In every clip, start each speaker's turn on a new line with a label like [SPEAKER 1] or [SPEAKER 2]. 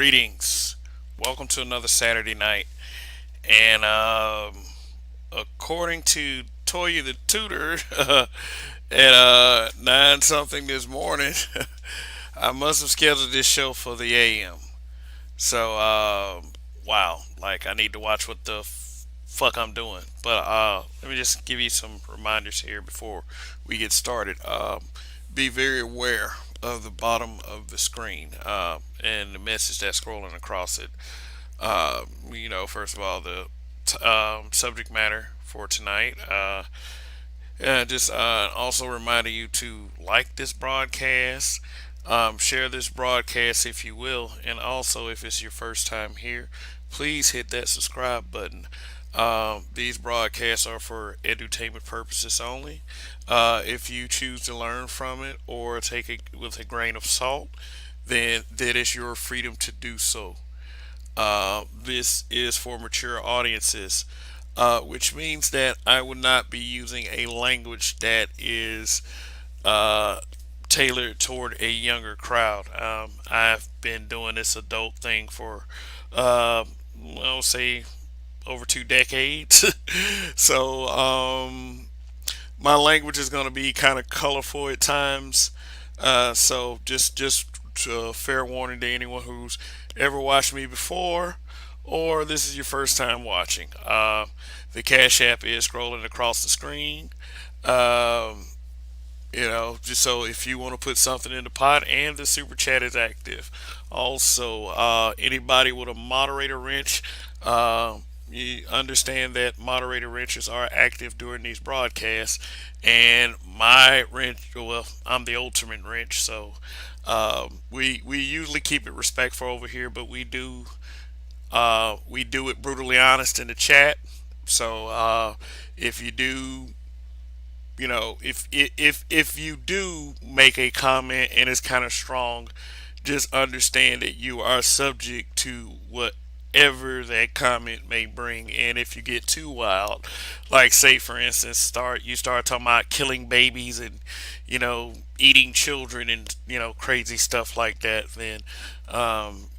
[SPEAKER 1] Greetings. Welcome to another Saturday night. And according to Toya the Tutor, at 9 something this morning, I must have scheduled this show for the AM. So, wow. Like, I need to watch what the fuck I'm doing. But let me just give you some reminders here before we get started. Be very aware of the bottom of the screen and the message that's scrolling across it. First of all, the subject matter for tonight. Just also reminding you to like this broadcast, share this broadcast if you will, and also if it's your first time here, please hit that subscribe button. These broadcasts are for edutainment purposes only. If you choose to learn from it or take it with a grain of salt, then that is your freedom to do so. This is for mature audiences, which means that I would not be using a language that is uh, tailored toward a younger crowd. I've been doing this adult thing for, I'll say, over 2 decades. So, my language is going to be kind of colorful at times. So just fair warning to anyone who's ever watched me before, or this is your first time watching. The Cash App is scrolling across the screen. Um, just so if you want to put something in the pot, and the super chat is active. Also, anybody with a moderator wrench, you understand that moderator wrenches are active during these broadcasts, and my wrench, well, I'm the ultimate wrench, so we usually keep it respectful over here, but we do it brutally honest in the chat. So if you do if you do make a comment and it's kind of strong, just understand that you are subject to whatever that comment may bring. And if you get too wild, like say for instance, start talking about killing babies and eating children and crazy stuff like that, then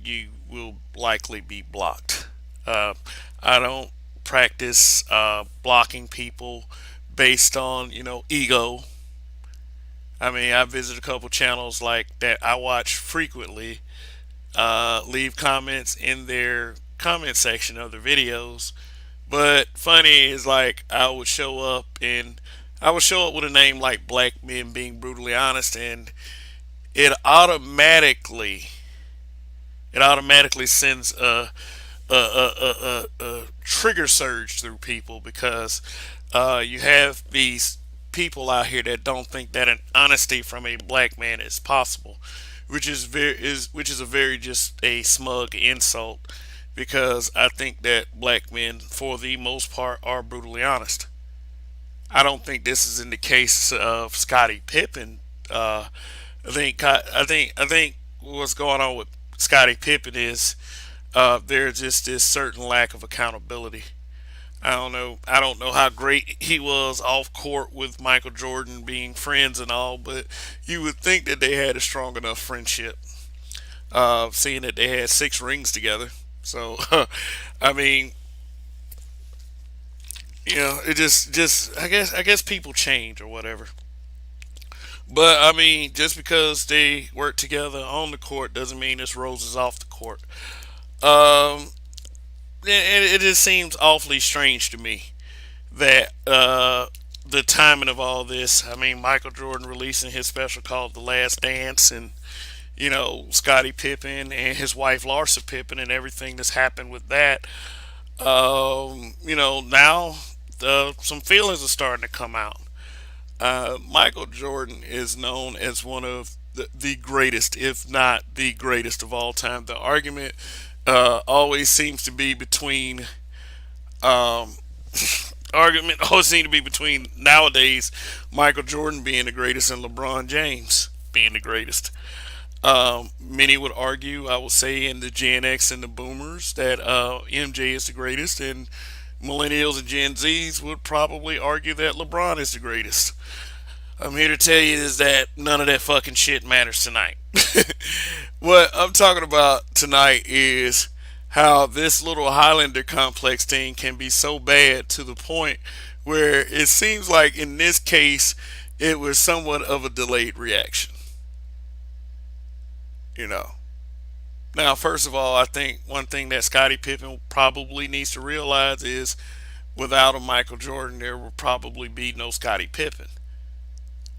[SPEAKER 1] you will likely be blocked. I don't practice blocking people based on ego. I mean, I visit a couple channels like that I watch frequently. Leave comments in their comment section of their videos. But funny is like I would show up with a name like Black Men Being Brutally Honest, and it automatically it automatically sends a trigger surge through people because you have these people out here that don't think that an honesty from a black man is possible, which is a very just a smug insult because I think that black men, for the most part, are brutally honest. I don't think this is in the case of Scottie Pippen. I think what's going on with Scottie Pippen is there's just this certain lack of accountability. I don't know. I don't know how great he was off court with Michael Jordan being friends and all, but you would think that they had a strong enough friendship, seeing that they had 6 rings together. So, I mean, just I guess people change or whatever. But I mean, just because they work together on the court doesn't mean it's roses off the court. Um, it just seems awfully strange to me that the timing of all this. I mean, Michael Jordan releasing his special called "The Last Dance," and Scottie Pippen and his wife Larsa Pippen and everything that's happened with that. Now some feelings are starting to come out. Michael Jordan is known as one of the greatest, if not the greatest of all time. The argument always seems to be between um, argument always seems to be between nowadays Michael Jordan being the greatest and LeBron James being the greatest. Many would argue, I would say, in the Gen X and the Boomers that MJ is the greatest, and millennials and Gen Zs would probably argue that LeBron is the greatest. I'm here to tell you is that none of that fucking shit matters tonight. What I'm talking about tonight is how this little Highlander complex thing can be so bad to the point where it seems like in this case it was somewhat of a delayed reaction. You know. Now, first of all, I think one thing that Scottie Pippen probably needs to realize is without a Michael Jordan, there will probably be no Scottie Pippen.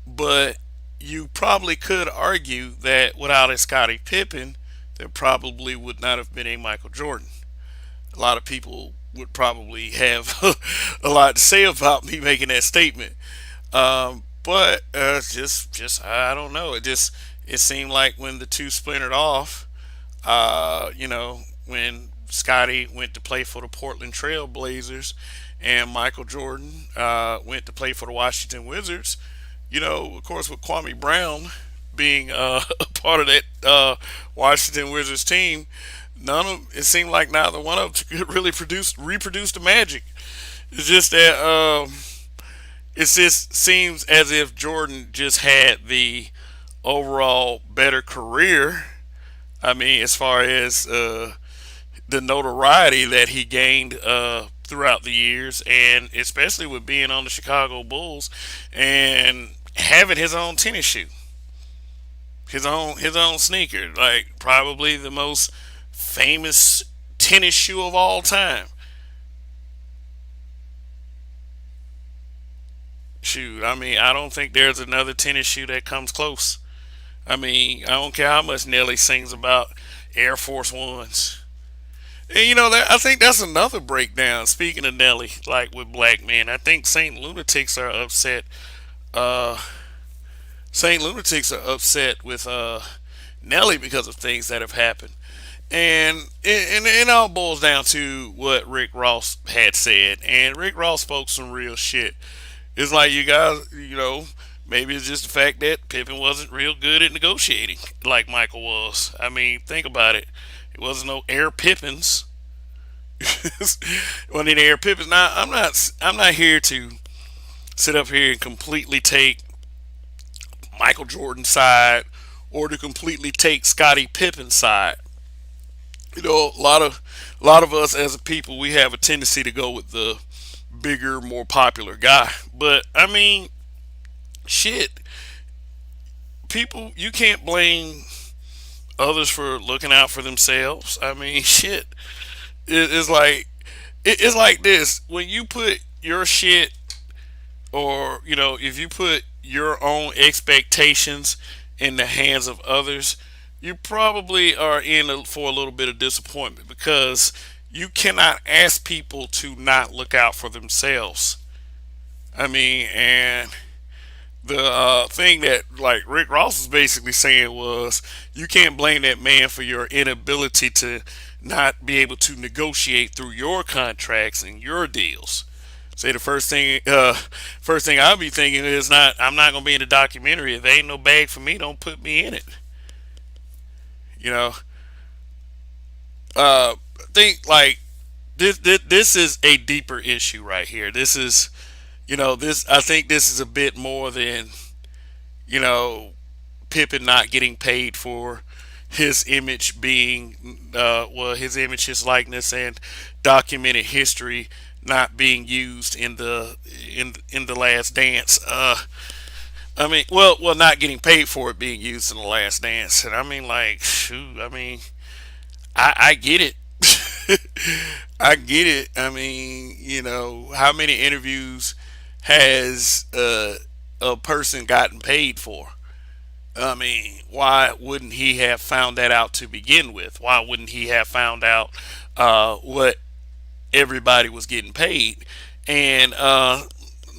[SPEAKER 1] But you probably could argue that without a Scottie Pippen, there probably would not have been a Michael Jordan. A lot of people would probably have a lot to say about me making that statement. But just I don't know. It seemed like when the two splintered off, when Scotty went to play for the Portland Trail Blazers and Michael Jordan went to play for the Washington Wizards, of course, with Kwame Brown being a part of that Washington Wizards team, it seemed like neither one of them could really reproduce the magic. It's just that it just seems as if Jordan just had the overall better career. I mean, as far as the notoriety that he gained throughout the years, and especially with being on the Chicago Bulls and having his own tennis shoe, his own sneaker, like probably the most famous tennis shoe of all time. Shoot, I mean, I don't think there's another tennis shoe that comes close. I mean, I don't care how much Nelly sings about Air Force Ones. And that I think that's another breakdown. Speaking of Nelly, like with black men, I think Saint Lunatics are upset. Uh, Saint Lunatics are upset with Nelly because of things that have happened, and it all boils down to what Rick Ross had said. And Rick Ross spoke some real shit. It's like you guys, maybe it's just the fact that Pippen wasn't real good at negotiating like Michael was. I mean, think about it. It wasn't no Air Pippins. Wasn't any Air Pippins. Now, I'm not here to sit up here and completely take Michael Jordan's side or to completely take Scottie Pippen's side. A lot of us as a people, we have a tendency to go with the bigger, more popular guy. But I mean, shit, people, you can't blame others for looking out for themselves. I mean, shit, it's like it's like this: when you put your shit, or if you put your own expectations in the hands of others, you probably are for a little bit of disappointment because you cannot ask people to not look out for themselves. I mean, and the thing that like Rick Ross was basically saying was you can't blame that man for your inability to not be able to negotiate through your contracts and your deals. Say the first thing I'll be thinking is not I'm not gonna be in the documentary. If there ain't no bag for me, don't put me in it. You know, think like this is a deeper issue right here. This is this I think this is a bit more than you know Pippen not getting paid for his image being his image, his likeness, and documented history not being used in the Last Dance. I mean, not getting paid for it being used in the Last Dance, and I mean, like, shoot, I mean, I get it. I get it. I mean, how many interviews has a person gotten paid for? I mean, why wouldn't he have found that out to begin with? Why wouldn't he have found out what everybody was getting paid? And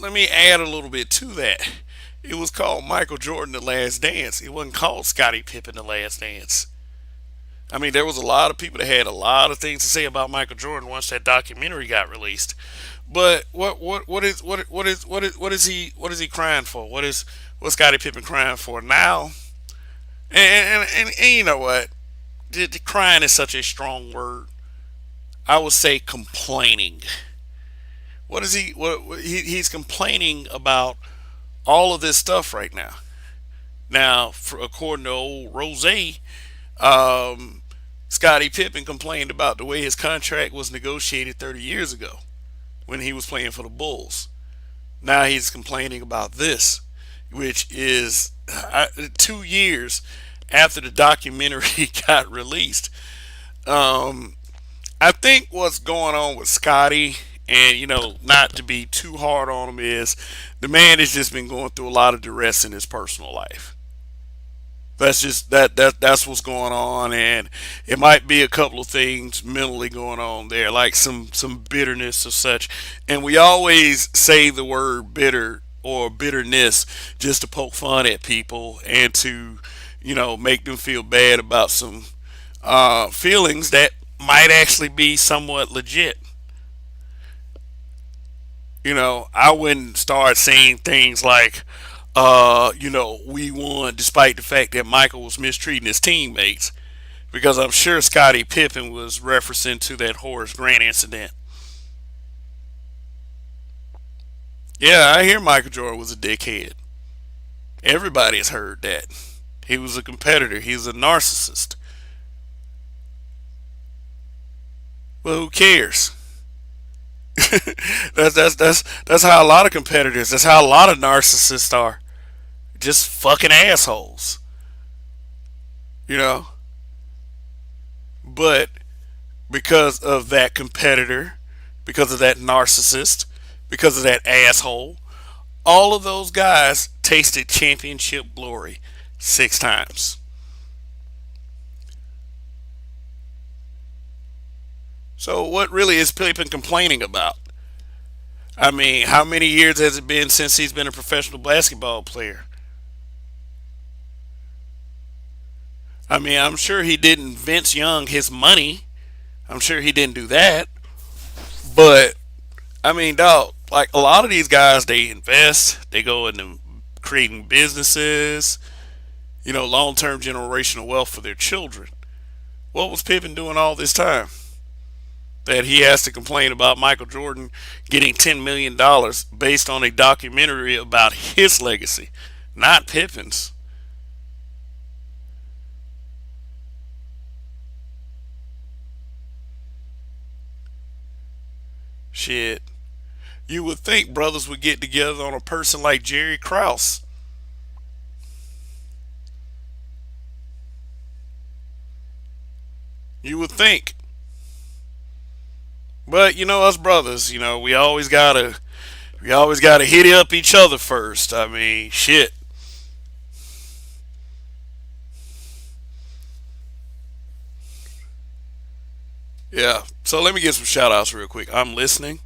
[SPEAKER 1] let me add a little bit to that. It was called Michael Jordan The Last Dance. It wasn't called Scottie Pippen The Last Dance. I mean, there was a lot of people that had a lot of things to say about Michael Jordan once that documentary got released. But what is he crying for? What's Scottie Pippen crying for now? And you know what? The crying is such a strong word. I would say complaining. What is he? He's complaining about all of this stuff right now. Now, according to old Rose, Um, Scottie Pippen complained about the way his contract was negotiated 30 years ago when he was playing for the Bulls. Now he's complaining about this, which is 2 years after the documentary got released. Um, I think what's going on with Scotty, and not to be too hard on him, is the man has just been going through a lot of duress in his personal life. That's just that's what's going on, and it might be a couple of things mentally going on there, like some bitterness or such. And we always say the word bitter or bitterness just to poke fun at people and to make them feel bad about some feelings that might actually be somewhat legit. I wouldn't start saying things like, we won despite the fact that Michael was mistreating his teammates, because I'm sure Scottie Pippen was referencing to that Horace Grant incident. Yeah, I hear Michael Jordan was a dickhead. Everybody has heard that. He was a competitor. He was a narcissist. Well, who cares? That's how a lot of competitors. That's how a lot of narcissists are. Just fucking assholes. You know. But because of that competitor, because of that narcissist, because of that asshole, all of those guys tasted championship glory 6 times. So what really is Pippen complaining about? I mean, how many years has it been since he's been a professional basketball player? I mean, I'm sure he didn't Vince Young his money. I'm sure he didn't do that. But I mean, dog, like a lot of these guys, they invest, they go into creating businesses, long term generational wealth for their children. What was Pippen doing all this time? That he has to complain about Michael Jordan getting $10 million based on a documentary about his legacy, not Pippen's. Shit. You would think brothers would get together on a person like Jerry Krause. You would think. But us brothers, we always gotta hit up each other first. I mean, shit. Yeah. So let me get some shout outs real quick. I'm listening.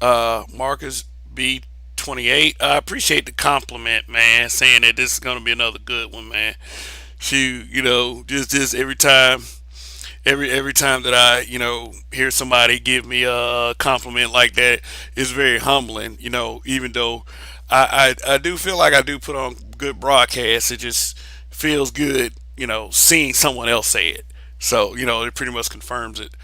[SPEAKER 1] Marcus B28. I appreciate the compliment, man, saying that this is gonna be another good one, man. Shoot, just every time that I hear somebody give me a compliment like that, it's very humbling. Even though I do feel like I do put on good broadcasts, it just feels good. Seeing someone else say it. So it pretty much confirms it.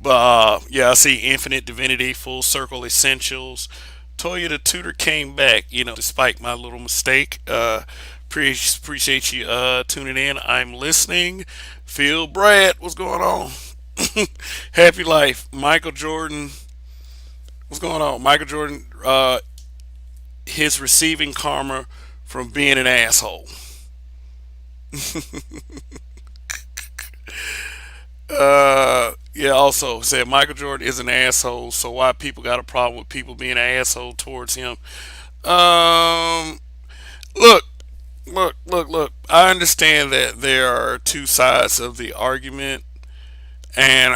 [SPEAKER 1] But yeah, I see Infinite Divinity, Full Circle Essentials. Toya the Tutor came back, despite my little mistake. Appreciate you tuning in. I'm listening. Phil Brad, what's going on? Happy Life. Michael Jordan, what's going on? Michael Jordan, his receiving karma from being an asshole. Yeah, also said Michael Jordan is an asshole, so why people got a problem with people being an asshole towards him? Um, look, look. I understand that there are two sides of the argument, and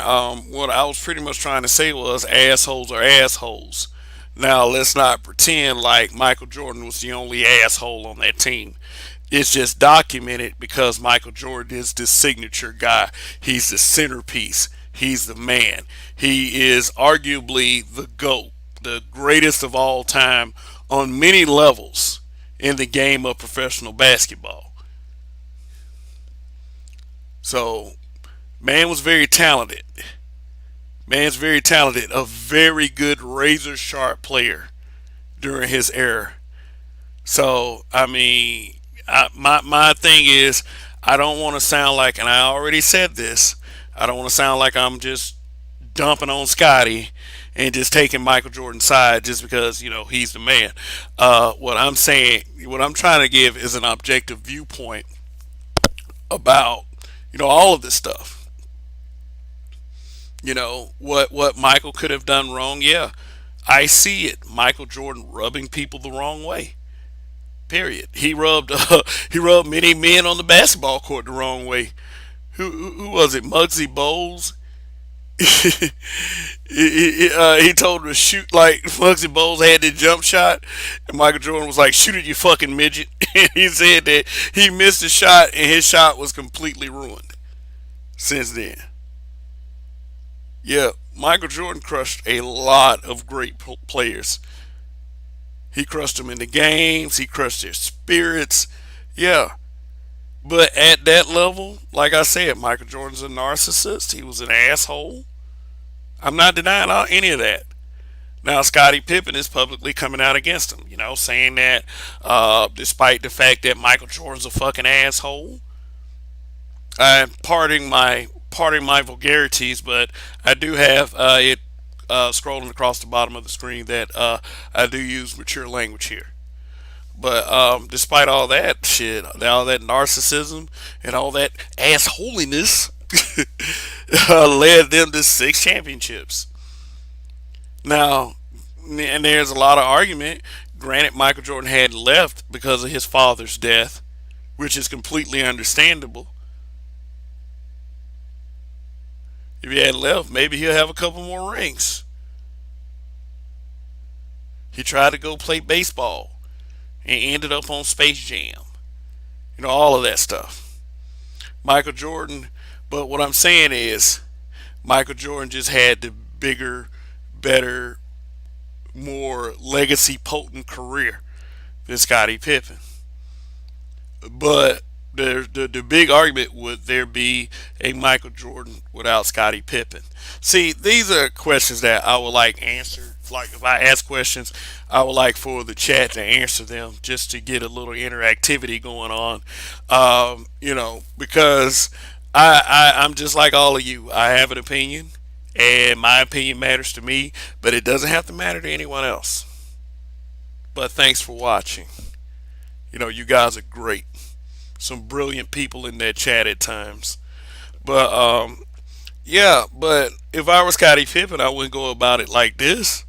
[SPEAKER 1] what I was pretty much trying to say was assholes are assholes. Now let's not pretend like Michael Jordan was the only asshole on that team. It's just documented because Michael Jordan is the signature guy. He's the centerpiece. He's the man. He is arguably the GOAT, the greatest of all time on many levels in the game of professional basketball. So, man was very talented. Man's very talented. A very good razor sharp player during his era. So, I mean, my thing is, I don't want to sound like, and I already said this, I don't want to sound like I'm just dumping on Scotty and just taking Michael Jordan's side just because, he's the man. What I'm trying to give is an objective viewpoint about, all of this stuff. What Michael could have done wrong, yeah. I see it. Michael Jordan rubbing people the wrong way. Period. He rubbed many men on the basketball court the wrong way. Who was it? Muggsy Bowles. He told him to shoot like Muggsy Bowles had the jump shot, and Michael Jordan was like, "Shoot it, you fucking midget." And he said that he missed a shot, and his shot was completely ruined. Since then, yeah, Michael Jordan crushed a lot of great players. He crushed them in the games. He crushed their spirits. Yeah, but at that level, like I said, Michael Jordan's a narcissist. He was an asshole. I'm not denying any of that. Now, Scottie Pippen is publicly coming out against him, saying that despite the fact that Michael Jordan's a fucking asshole, I'm parting my vulgarities, but I do have it scrolling across the bottom of the screen that I do use mature language here. But despite all that shit, all that narcissism and all that assholiness, led them to 6 championships. Now, and there's a lot of argument. Granted, Michael Jordan had left because of his father's death, which is completely understandable. If he had left, maybe he'll have a couple more rings. He tried to go play baseball and ended up on Space Jam. All of that stuff. Michael Jordan, but what I'm saying is, Michael Jordan just had the bigger, better, more legacy potent career than Scottie Pippen. But the big argument, would there be a Michael Jordan without Scottie Pippen? See, these are questions that I would like answered. Like if I ask questions, I would like for the chat to answer them just to get a little interactivity going on. Because I'm just like all of you. I have an opinion, and my opinion matters to me, but it doesn't have to matter to anyone else. But thanks for watching. You guys are great. Some brilliant people in that chat at times. But yeah. But if I were Scottie Pippen, I wouldn't go about it like this.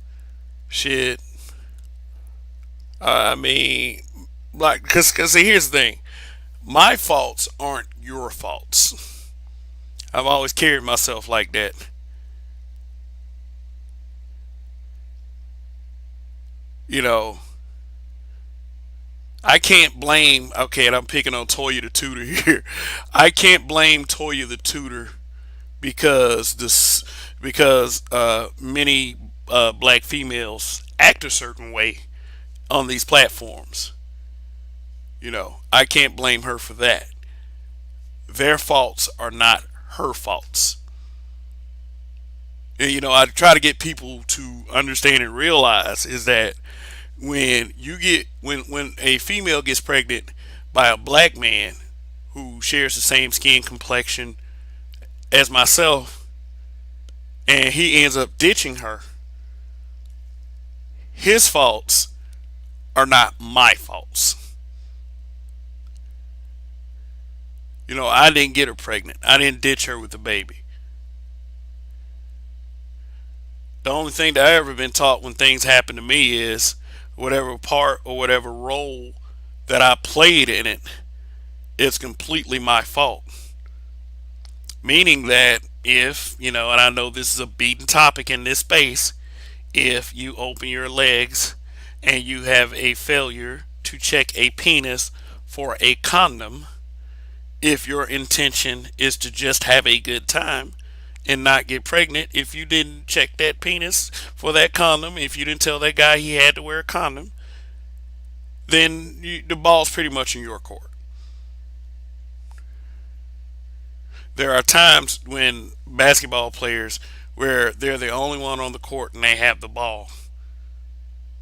[SPEAKER 1] Shit. I mean, like, cause see, here's the thing. My faults aren't your faults. I've always carried myself like that. You know, I can't blame. Okay, and I'm picking on Toya the tutor here. I can't blame Toya the tutor because many black females act a certain way on these platforms. I can't blame her for that. Their faults are not her faults. And I try to get people to understand and realize is that when a female gets pregnant by a black man who shares the same skin complexion as myself, and he ends up ditching her, his faults are not my faults. I didn't get her pregnant. I didn't ditch her with the baby. The only thing that I ever been taught when things happen to me is whatever part or whatever role that I played in it, it's completely my fault. Meaning that if, and I know this is a beaten topic in this space, if you open your legs and you have a failure to check a penis for a condom, if your intention is to just have a good time and not get pregnant, if you didn't check that penis for that condom, if you didn't tell that guy he had to wear a condom, then the ball's pretty much in your court. There are times when basketball players where they're the only one on the court and they have the ball.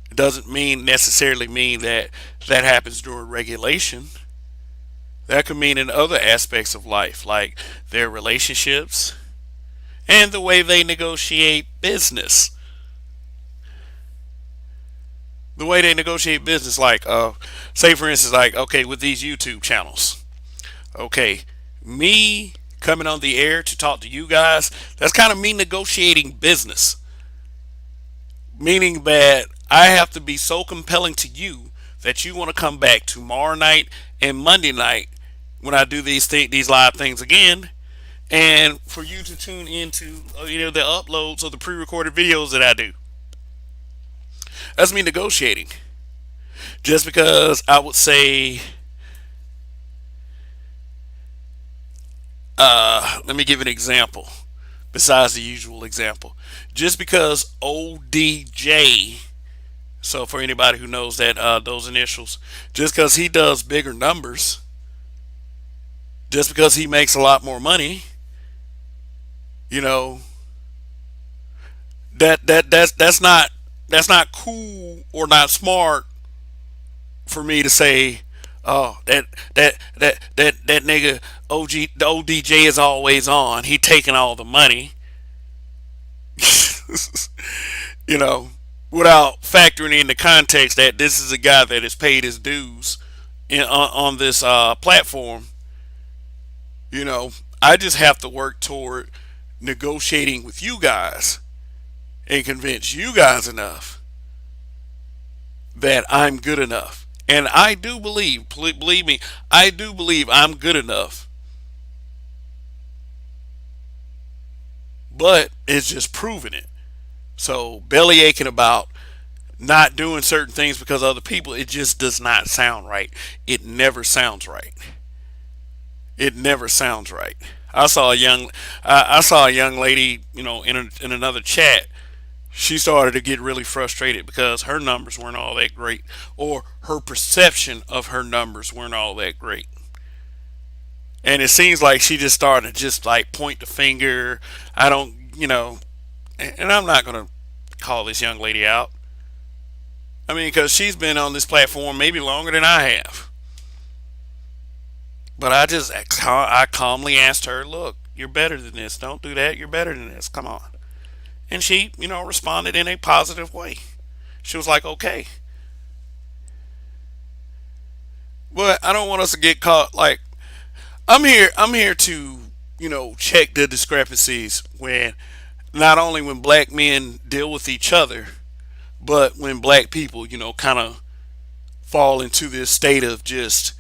[SPEAKER 1] It doesn't necessarily mean that that happens during regulation. That could mean in other aspects of life, like their relationships and the way they negotiate business. The way they negotiate business, like, say for instance, like, okay, with these YouTube channels, okay, me coming on the air to talk to you guys, that's kind of me negotiating business, meaning that I have to be so compelling to you that you want to come back tomorrow night and Monday night when I do these live things again, and for you to tune into the uploads of the pre-recorded videos that I do. That's me negotiating. Just because I would say, let me give an example besides the usual example. Just because ODJ, so for anybody who knows that those initials, just because he does bigger numbers, just because he makes a lot more money, you know, that's not cool or not smart for me to say, oh, that nigga the ODJ is always on. He taking all the money, you know, without factoring in the context that this is a guy that has paid his dues on this platform. You know, I just have to work toward negotiating with you guys and convince you guys enough that I'm good enough. And I do believe me, I do believe I'm good enough. But it's just proving it. So belly aching about not doing certain things because of other people, it just does not sound right. It never sounds right. It never sounds right. I saw a young lady, in another chat. She started to get really frustrated because her numbers weren't all that great, or her perception of her numbers weren't all that great. And it seems like she just started to just like point the finger. I don't, and I'm not gonna call this young lady out. I mean, because she's been on this platform maybe longer than I have. But I calmly asked her, "Look, you're better than this. Don't do that. You're better than this. Come on." And she, responded in a positive way. She was like, "Okay." But I don't want us to get caught. Like, I'm here to, check the discrepancies when not only when black men deal with each other, but when black people, kind of fall into this state of just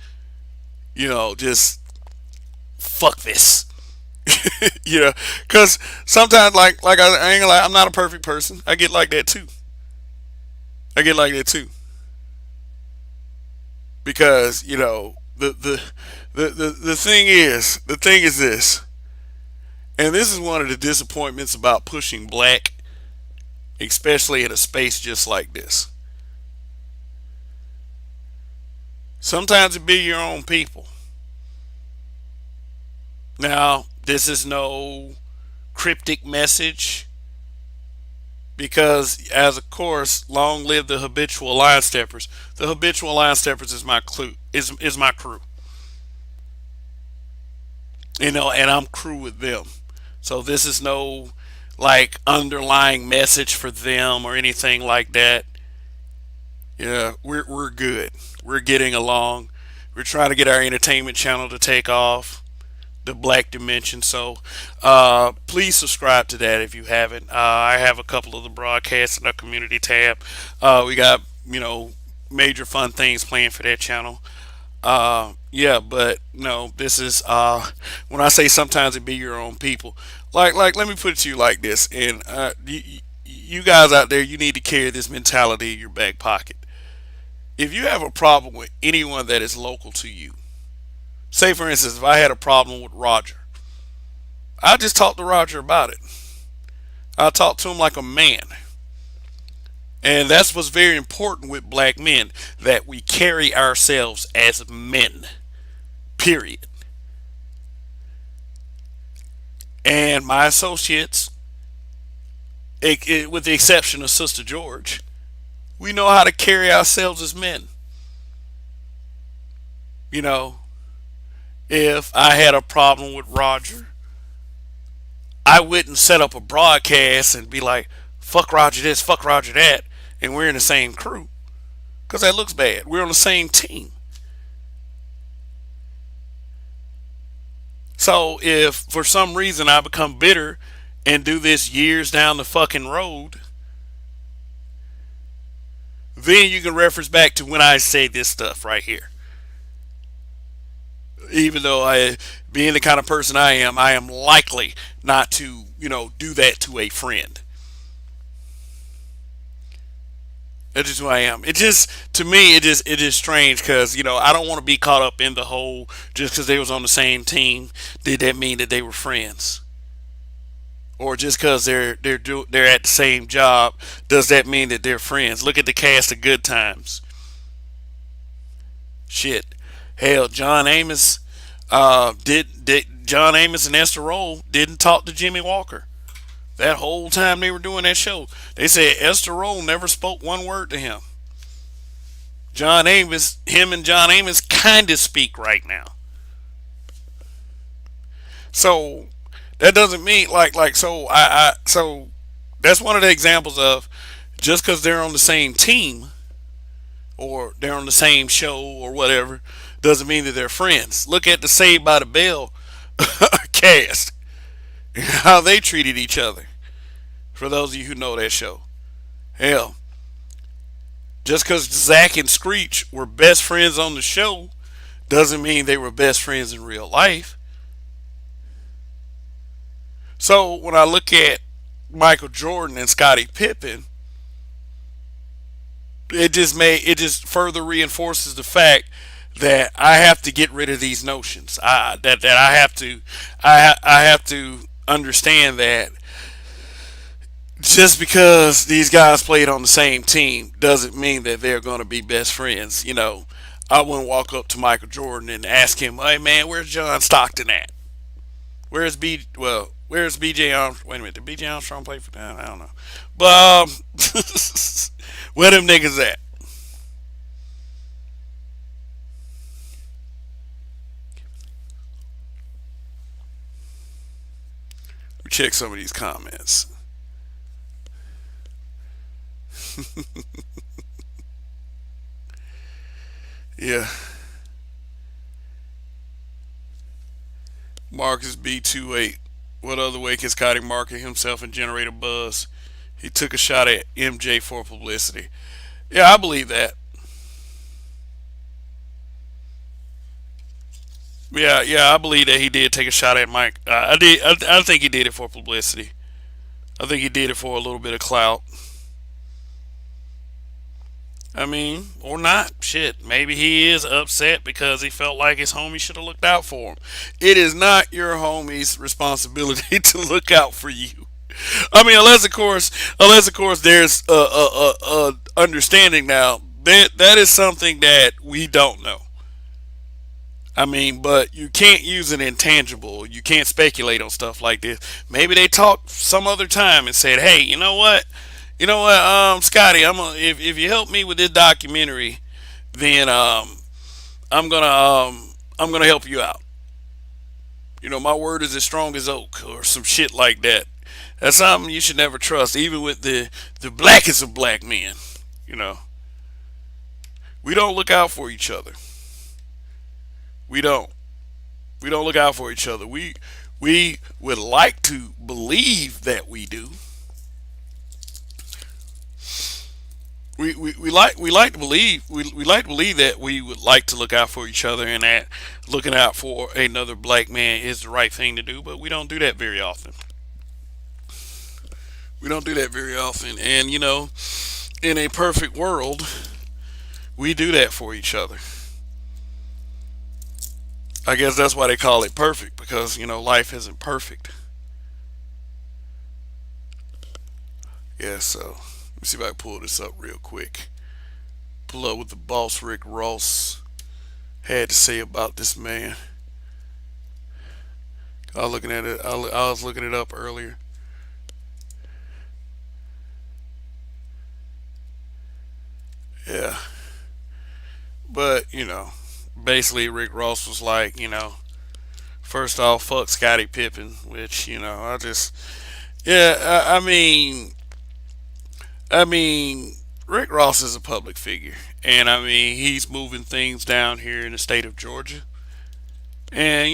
[SPEAKER 1] fuck this. you know, because sometimes, like I ain't gonna lie, I'm not a perfect person. I get like that too. I get like that too because the thing is this, and this is one of the disappointments about pushing black, especially in a space just like this. Sometimes it be your own people. Now, this is no cryptic message because, as of course, long live the habitual line steppers. The habitual line steppers is my clue is my crew, and I'm crew with them. So this is no like underlying message for them or anything like that. Yeah, we're good. We're getting along. We're trying to get our entertainment channel to take off, the Black Dimension. So please subscribe to that if you haven't. I have a couple of the broadcasts in our community tab. We got major fun things planned for that channel. Yeah, but no, this is when I say sometimes it be your own people. Like let me put it to you like this, and you guys out there, you need to carry this mentality in your back pocket. If you have a problem with anyone that is local to you, say for instance, if I had a problem with Roger, I just talk to Roger about it. I talk to him like a man. And that's what's very important with black men, that we carry ourselves as men. Period. And my associates, with the exception of Sister George, we know how to carry ourselves as men. You know, If I had a problem with Roger, I wouldn't set up a broadcast and be like, fuck Roger this, fuck Roger that, and we're in the same crew. Because that looks bad. We're on the same team. So if for some reason I become bitter and do this years down the fucking road, then you can reference back to when I say this stuff right here. Even though being the kind of person I am likely not to, do that to a friend. That's just who I am. It just, to me, it is strange because I don't want to be caught up in the whole just because they was on the same team. Did that mean that they were friends? Or just because they're at the same job, does that mean that they're friends? Look at the cast of Good Times. Shit, hell, did John Amos and Esther Roll didn't talk to Jimmy Walker that whole time they were doing that show. They said Esther Roll never spoke one word to him. Him and John Amos kind of speak right now. So that doesn't mean so that's one of the examples of just because they're on the same team or they're on the same show or whatever doesn't mean that they're friends. Look at the Saved by the Bell cast, how they treated each other. For those of you who know that show, hell, just because Zach and Screech were best friends on the show doesn't mean they were best friends in real life. So when I look at Michael Jordan and Scottie Pippen, it just further reinforces the fact that I have to get rid of these notions. That I have to understand that just because these guys played on the same team doesn't mean that they're going to be best friends. I wouldn't walk up to Michael Jordan and ask him, "Hey man, where's John Stockton at? Where's BJ Armstrong? Wait a minute, did BJ Armstrong play for them? I don't know, but where them niggas at?" Check some of these comments. Yeah, Marcus B28. What other way can Scotty market himself and generate a buzz? He took a shot at MJ for publicity. Yeah, I believe that. Yeah, I believe that he did take a shot at Mike. I did. I think he did it for publicity. I think he did it for a little bit of clout. I mean, or not. Shit, maybe he is upset because he felt like his homie should have looked out for him. It is not your homie's responsibility to look out for you. I mean, unless of course, there's a understanding now that is something that we don't know. I mean, but you can't use an intangible. You can't speculate on stuff like this. Maybe they talked some other time and said, "Hey, you know what? Scotty, if you help me with this documentary, then I'm gonna help you out. My word is as strong as oak, or some shit like that. That's something you should never trust, even with the blackest of black men. You know, we don't look out for each other. We don't. We don't look out for each other. We would like to believe that we do. We like to believe that we would like to look out for each other and that looking out for another black man is the right thing to do, but we don't do that very often. We don't do that very often. And in a perfect world, we do that for each other. I guess that's why they call it perfect, because life isn't perfect. Yeah, so let me see if I can pull this up real quick. Pull up what the boss Rick Ross had to say about this man. I was looking at it. I was looking it up earlier. Yeah, but basically Rick Ross was like, First off, fuck Scottie Pippen, which I just yeah. I mean, Rick Ross is a public figure, and I mean he's moving things down here in the state of Georgia, and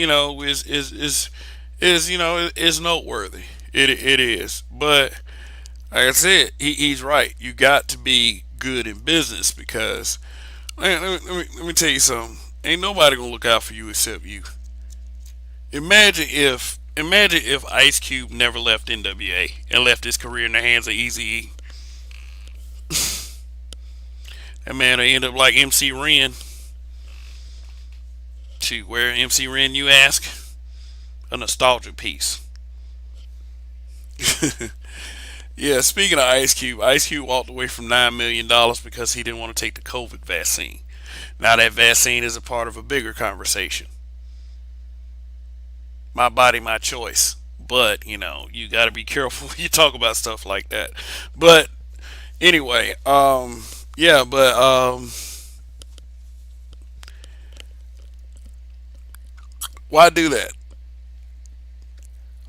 [SPEAKER 1] is noteworthy. It is, but like I said, he's right. You got to be good in business because man, let me tell you something. Ain't nobody gonna look out for you except you. Imagine if Ice Cube never left NWA and left his career in the hands of Eazy-E. That man would end up like MC Ren. To where MC Ren, you ask? A nostalgia piece. Yeah, speaking of Ice Cube walked away from $9 million because he didn't want to take the COVID vaccine. Now that vaccine is a part of a bigger conversation. My body, my choice. But you got to be careful when you talk about stuff like that. But anyway, yeah, but why do that?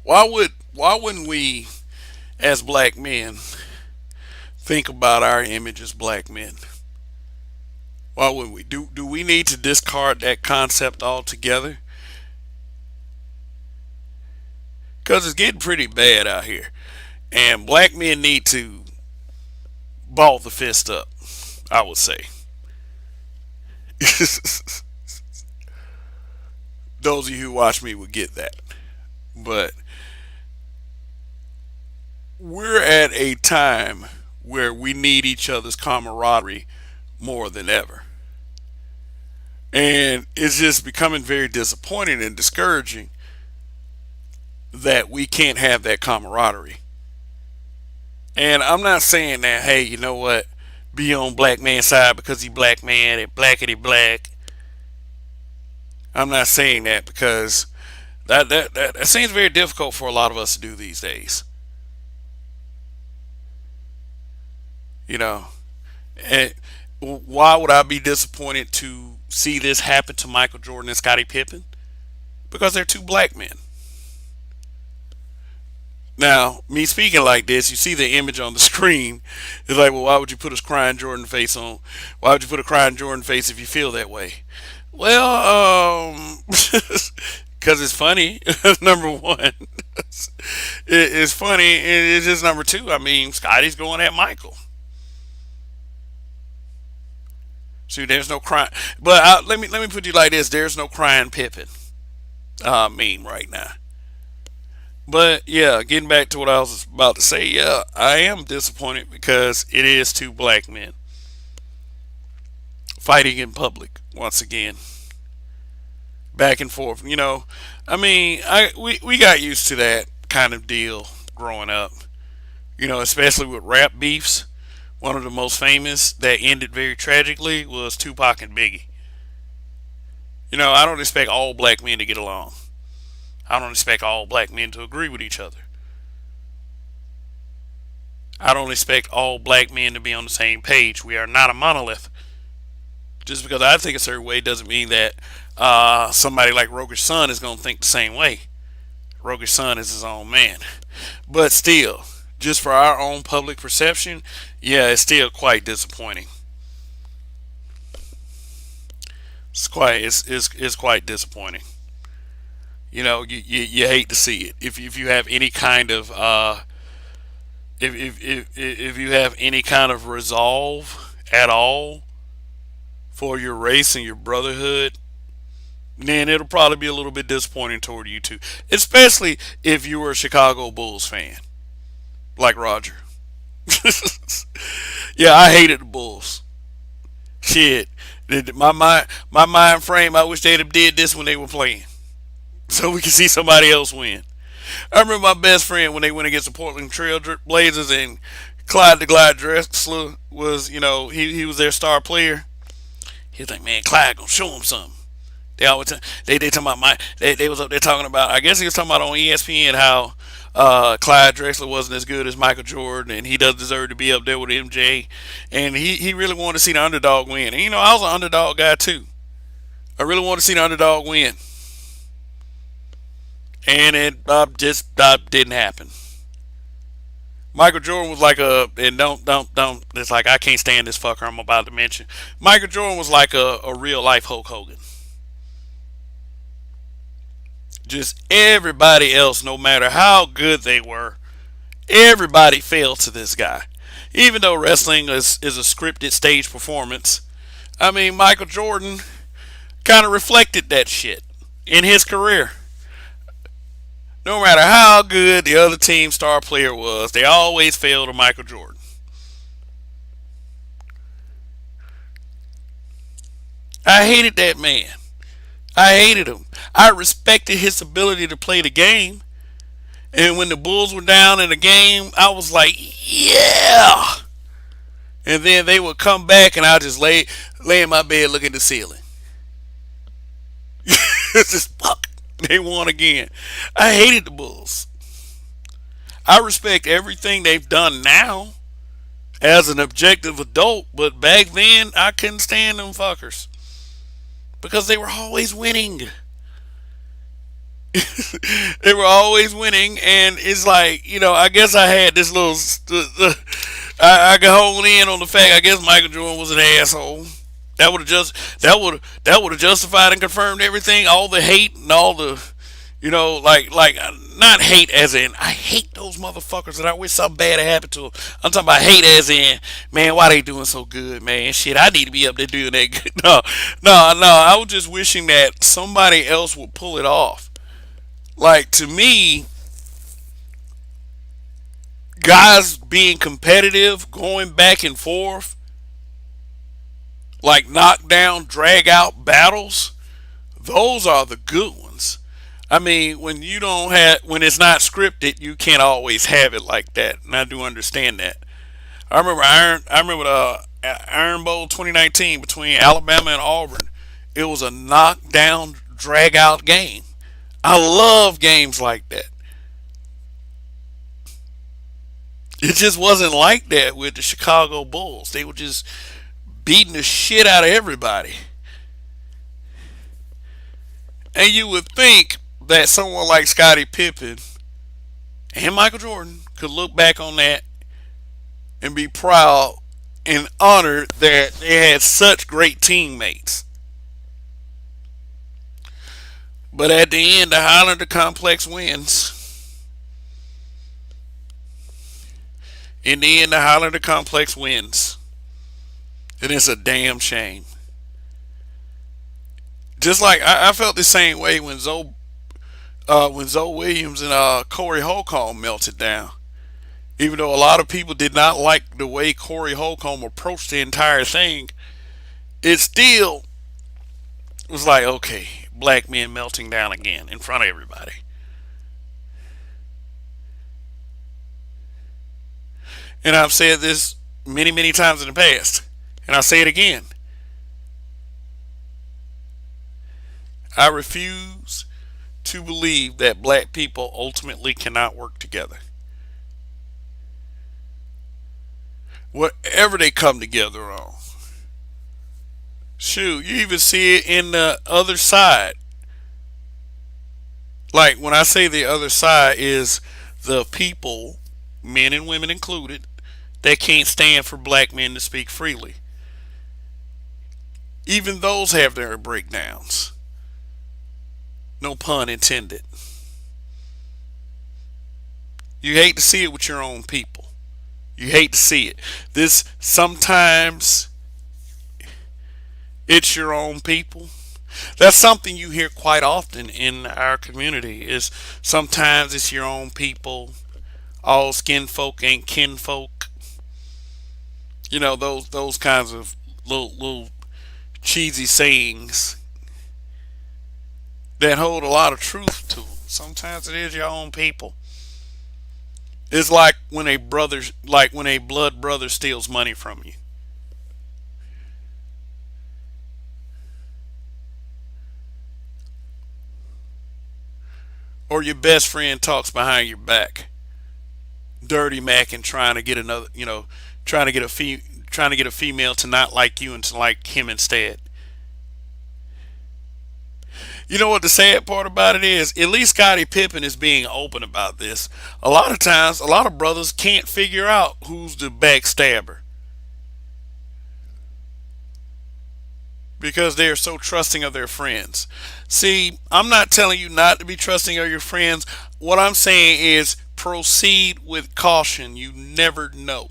[SPEAKER 1] Why wouldn't we, as black men, think about our image as black men? Why wouldn't we? Do we need to discard that concept altogether? Because it's getting pretty bad out here, and black men need to ball the fist up. I would say. Those of you who watch me would get that, but we're at a time where we need each other's camaraderie more than ever. And it's just becoming very disappointing and discouraging that we can't have that camaraderie. And I'm not saying that, hey, you know what, be on black man's side because he black man and blackity black. I'm not saying that because that seems very difficult for a lot of us to do these days. You know, and why would I be disappointed to see this happen to Michael Jordan and Scottie Pippen? Because they're two black men. Now, me speaking like this, you see the image on the screen. It's like, well, why would you put a crying Jordan face on? Why would you put a crying Jordan face if you feel that way? Well, because it's funny. Number one, it's funny, and it's just number two. I mean, Scotty's going at Michael. See, there's no crying. But let me put you like this: there's no crying Pippin. Meme right now. But yeah, getting back to what I was about to say, yeah, I am disappointed because it is two black men fighting in public once again, back and forth. I mean, we got used to that kind of deal growing up. Especially with rap beefs. One of the most famous that ended very tragically was Tupac and Biggie. I don't expect all black men to get along. I don't expect all black men to agree with each other. I don't expect all black men to be on the same page. We are not a monolith. Just because I think a certain way doesn't mean that somebody like Roger's son is going to think the same way. Roger's son is his own man. But still, just for our own public perception, yeah, it's still quite disappointing. It's quite disappointing. You hate to see it. If you have any kind of if you have any kind of resolve at all for your race and your brotherhood, then it'll probably be a little bit disappointing toward you too. Especially if you were a Chicago Bulls fan, like Roger. Yeah, I hated the Bulls. Shit, my mind frame. I wish they'd have did this when they were playing, so we could see somebody else win. I remember my best friend when they went against the Portland Trail Blazers and Clyde the Glide Drexler was, he was their star player. He was like, man, Clyde gonna show him something. They always they talking about they was up there talking about. I guess he was talking about on ESPN how Clyde Drexler wasn't as good as Michael Jordan, and he does deserve to be up there with MJ. And he really wanted to see the underdog win. And I was an underdog guy too. I really wanted to see the underdog win. and it just didn't happen. Michael Jordan was like a, and don't. It's like I can't stand this fucker I'm about to mention. Michael Jordan was like a real life Hulk Hogan. Just everybody else, no matter how good they were, everybody failed to this guy. Even though wrestling is a scripted stage performance, I mean, Michael Jordan kind of reflected that shit in his career. No matter how good the other team star player was, they always failed to Michael Jordan. I hated that man. I hated him. I respected his ability to play the game. And when the Bulls were down in the game, I was like, yeah. And then they would come back and I just lay in my bed looking at the ceiling. It's just fuck. They won again. I hated the Bulls. I respect everything they've done now as an objective adult, but back then I couldn't stand them fuckers because they were always winning. They were always winning, and it's like, I guess I had this little. I could hold in on the fact. I guess Michael Jordan was an asshole. That would have justified and confirmed everything. All the hate and all the, like not hate as in I hate those motherfuckers and I wish something bad had happened to them. I'm talking about hate as in, man, why they doing so good, man? Shit, I need to be up there doing that good. No, no. I was just wishing that somebody else would pull it off. Like, to me, guys being competitive, going back and forth, like knockdown, drag out battles, those are the good ones. I mean, when it's not scripted, you can't always have it like that, and I do understand that. I remember the Iron Bowl 2019 between Alabama and Auburn. It was a knockdown, drag out game. I love games like that. It just wasn't like that with the Chicago Bulls. They were just beating the shit out of everybody. And you would think that someone like Scottie Pippen and Michael Jordan could look back on that and be proud and honored that they had such great teammates. But at the end, the Highlander complex wins. In the end, the Highlander complex wins. And it's a damn shame. Just like I felt the same way when Zoe Williams and Corey Holcomb melted down. Even though a lot of people did not like the way Corey Holcomb approached the entire thing, it still was like, okay, black men melting down again in front of everybody. And I've said this many, many times in the past, and I'll say it again. I refuse to believe that black people ultimately cannot work together. Whatever they come together on. Shoot, you even see it in the other side. Like when I say the other side is the people, men and women included, that can't stand for black men to speak freely. Even those have their breakdowns. No pun intended. You hate to see it with your own people. You hate to see it. This sometimes it's your own people. That's something you hear quite often in our community is sometimes it's your own people. All skin folk ain't kin folk. Those kinds of little cheesy sayings that hold a lot of truth to them. Sometimes it is your own people. It's like when a blood brother steals money from you. Or your best friend talks behind your back, dirty Mac, and trying to get another, trying to get trying to get a female to not like you and to like him instead. You know what the sad part about it is? At least Scottie Pippen is being open about this. A lot of times, a lot of brothers can't figure out who's the backstabber because they are so trusting of their friends. See, I'm not telling you not to be trusting of your friends. What I'm saying is proceed with caution. You never know.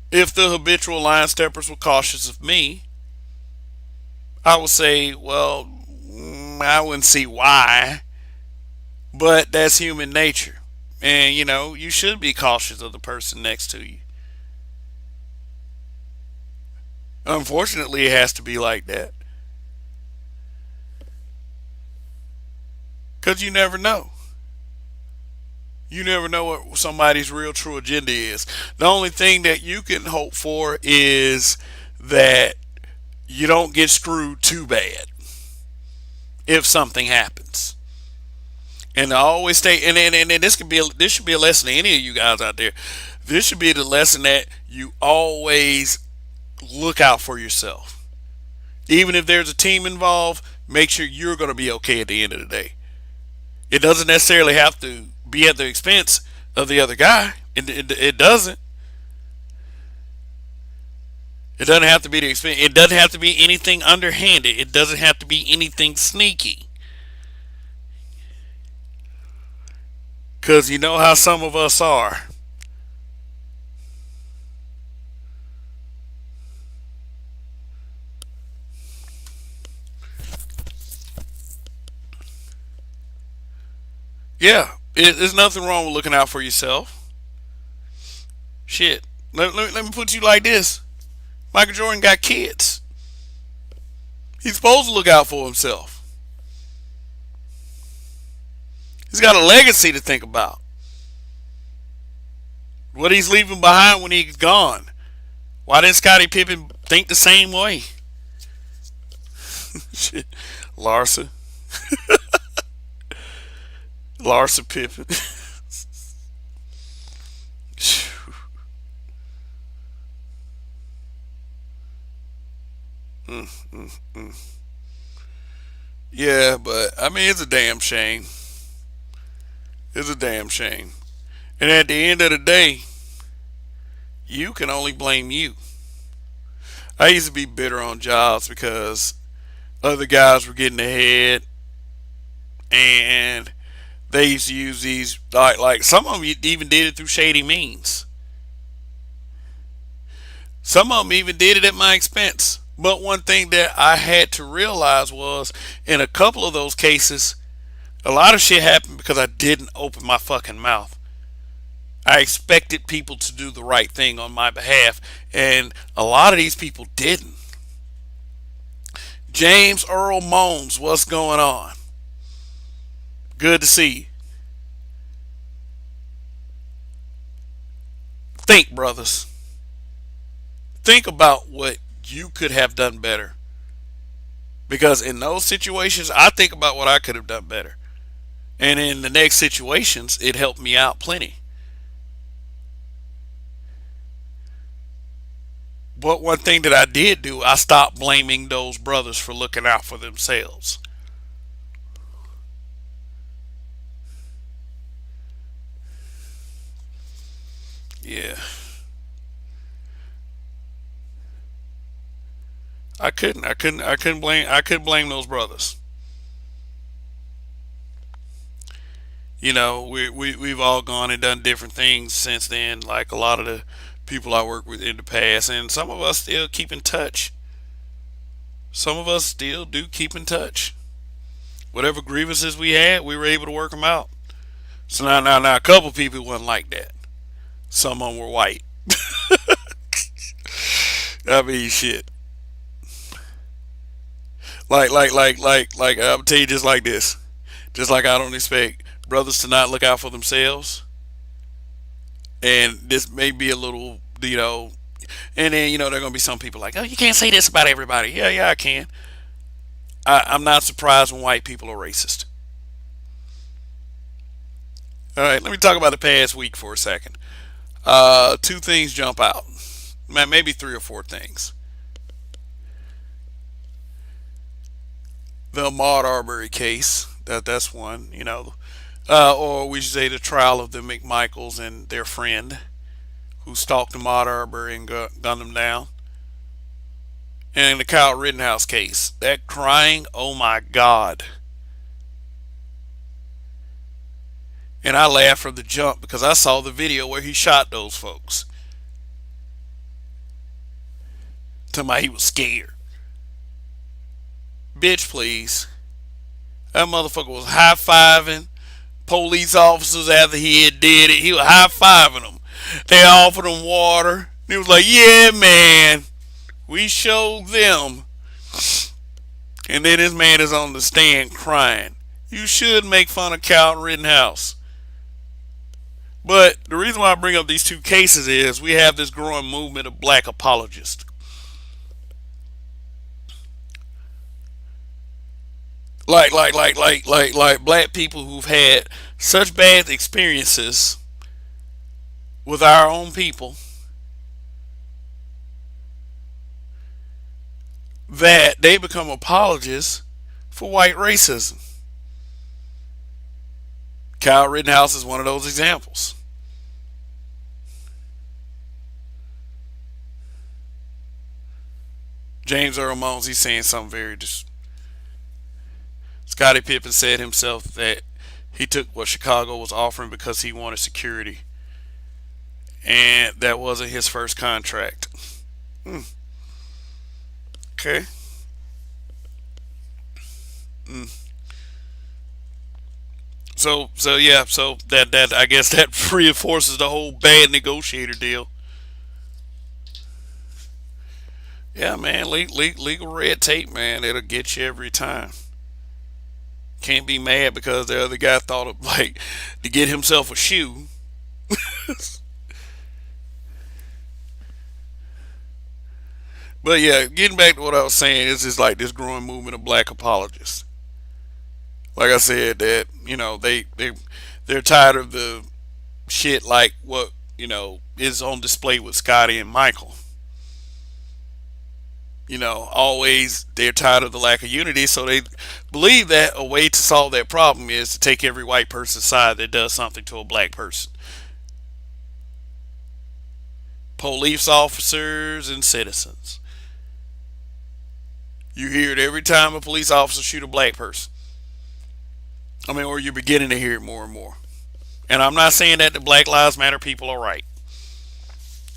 [SPEAKER 1] If the habitual line steppers were cautious of me, I would say, well, I wouldn't see why, but that's human nature. And you should be cautious of the person next to you. Unfortunately, it has to be like that because you never know. You never know what somebody's real true agenda is. The only thing that you can hope for is that you don't get screwed too bad if something happens. And I always stay, and this should be a lesson to any of you guys out there. This should be the lesson that you always look out for yourself. Even if there's a team involved, make sure you're going to be okay at the end of the day. It doesn't necessarily have to be at the expense of the other guy. It doesn't. It doesn't have to be the expense. It doesn't have to be anything underhanded. It doesn't have to be anything sneaky. Because you know how some of us are. Yeah, there's nothing wrong with looking out for yourself. Shit. Let me put you like this. Michael Jordan got kids. He's supposed to look out for himself. He's got a legacy to think about. What he's leaving behind when he's gone. Why didn't Scottie Pippen think the same way? Shit. Larsa. Larsa Pippen. Mm, mm, mm. Yeah, but I mean, it's a damn shame. It's a damn shame. And at the end of the day, you can only blame you. I used to be bitter on jobs because other guys were getting ahead, and they used to use these like some of them even did it through shady means. Some of them even did it at my expense. But one thing that I had to realize was, in a couple of those cases, a lot of shit happened because I didn't open my fucking mouth. I expected people to do the right thing on my behalf, and a lot of these people didn't. James Earl Moans, what's going on? Good to see you. Think, brothers. Think about what you could have done better. Because in those situations, I think about what I could have done better. And in the next situations, it helped me out plenty. But one thing that I did do, I stopped blaming those brothers for looking out for themselves. Yeah. I couldn't blame those brothers. We've all gone and done different things since then, like a lot of the people I worked with in the past, and some of us still keep in touch. Some of us still do keep in touch. Whatever grievances we had, we were able to work them out. So now, a couple people wasn't like that. Some of them were white. I mean, shit. I'm tell you just like this. Just like I don't expect brothers to not look out for themselves, and this may be a little, and then there are gonna be some people like, oh, you can't say this about everybody. Yeah, yeah, I can. I'm not surprised when white people are racist. All right, let me talk about the past week for a second. Two things jump out. maybe three or four things. The Ahmaud Arbery case, that's one, or we should say the trial of the McMichaels and their friend who stalked Ahmaud Arbery and gunned him down. And the Kyle Rittenhouse case, that crying, oh my God. And I laughed from the jump because I saw the video where he shot those folks. Tell me he was scared. Bitch, please. That motherfucker was high fiving police officers after he had did it. He was high fiving them. They offered him water. He was like, yeah, man, we showed them. And then this man is on the stand crying. You should make fun of Kyle Rittenhouse. But the reason why I bring up these two cases is we have this growing movement of black apologists. Like black people who've had such bad experiences with our own people that they become apologists for white racism. Kyle Rittenhouse is one of those examples. James Earl Jones, he's saying something very just. Scottie Pippen said himself that he took what Chicago was offering because he wanted security, and that wasn't his first contract. Hmm. Okay. Mm. So that I guess that reinforces the whole bad negotiator deal. Yeah, man, legal red tape, man, it'll get you every time. Can't be mad because the other guy thought of like to get himself a shoe. But yeah, getting back to what I was saying, it's just like this growing movement of black apologists. Like I said, that they're tired of the shit like what is on display with Scotty and Michael. Always they're tired of the lack of unity, so they believe that a way to solve that problem is to take every white person's side that does something to a black person. Police officers and citizens. You hear it every time a police officer shoot a black person. I mean, or you're beginning to hear it more and more. And I'm not saying that the Black Lives Matter people are right.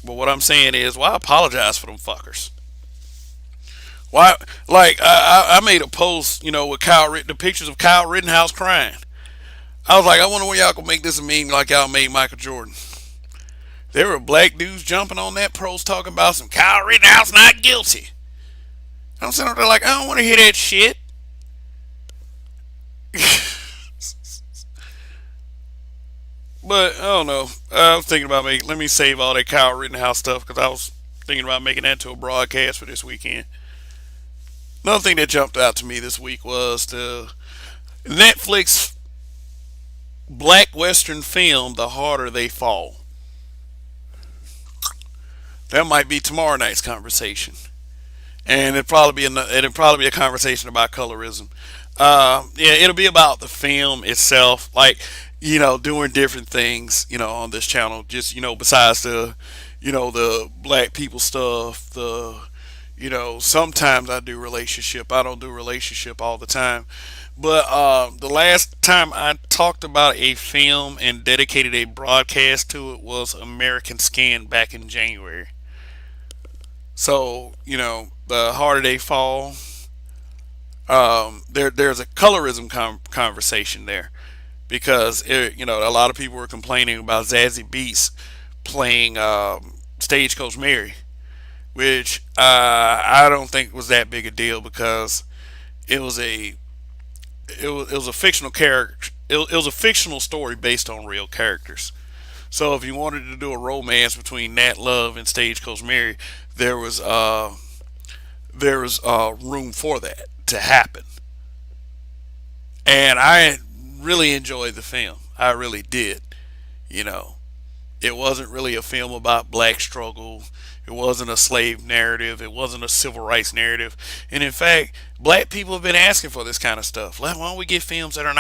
[SPEAKER 1] But what I'm saying is, why apologize for them fuckers? Why, like, I made a post, with the pictures of Kyle Rittenhouse crying. I was like, I wonder when y'all can make this a meme like y'all made Michael Jordan. There were black dudes jumping on that post talking about some Kyle Rittenhouse not guilty. I'm sitting there like, I don't want to hear that shit. But I don't know. I was thinking about let me save all that Kyle Rittenhouse stuff because I was thinking about making that into a broadcast for this weekend. Another thing that jumped out to me this week was the Netflix black western film, The Harder They Fall. That might be tomorrow night's conversation, and it'll probably be a conversation about colorism. Yeah, it'll be about the film itself, like doing different things, on this channel. Just besides the black people stuff, sometimes I do relationship. I don't do relationship all the time. But the last time I talked about a film and dedicated a broadcast to it was American Skin back in January. So, the harder they fall, there's a colorism conversation there because a lot of people were complaining about Zazie Beetz playing Stagecoach Mary, which I don't think was that big a deal because it was a it was a fictional character. It was a fictional story based on real characters. So if you wanted to do a romance between Nat Love and Stagecoach Mary, there was uh, there was room for that to happen. And I really enjoyed the film. I really did. You know, It wasn't really a film about black struggle. It wasn't a slave narrative. It wasn't a civil rights narrative. And in fact, black people have been asking for this kind of stuff. Why don't we get films that are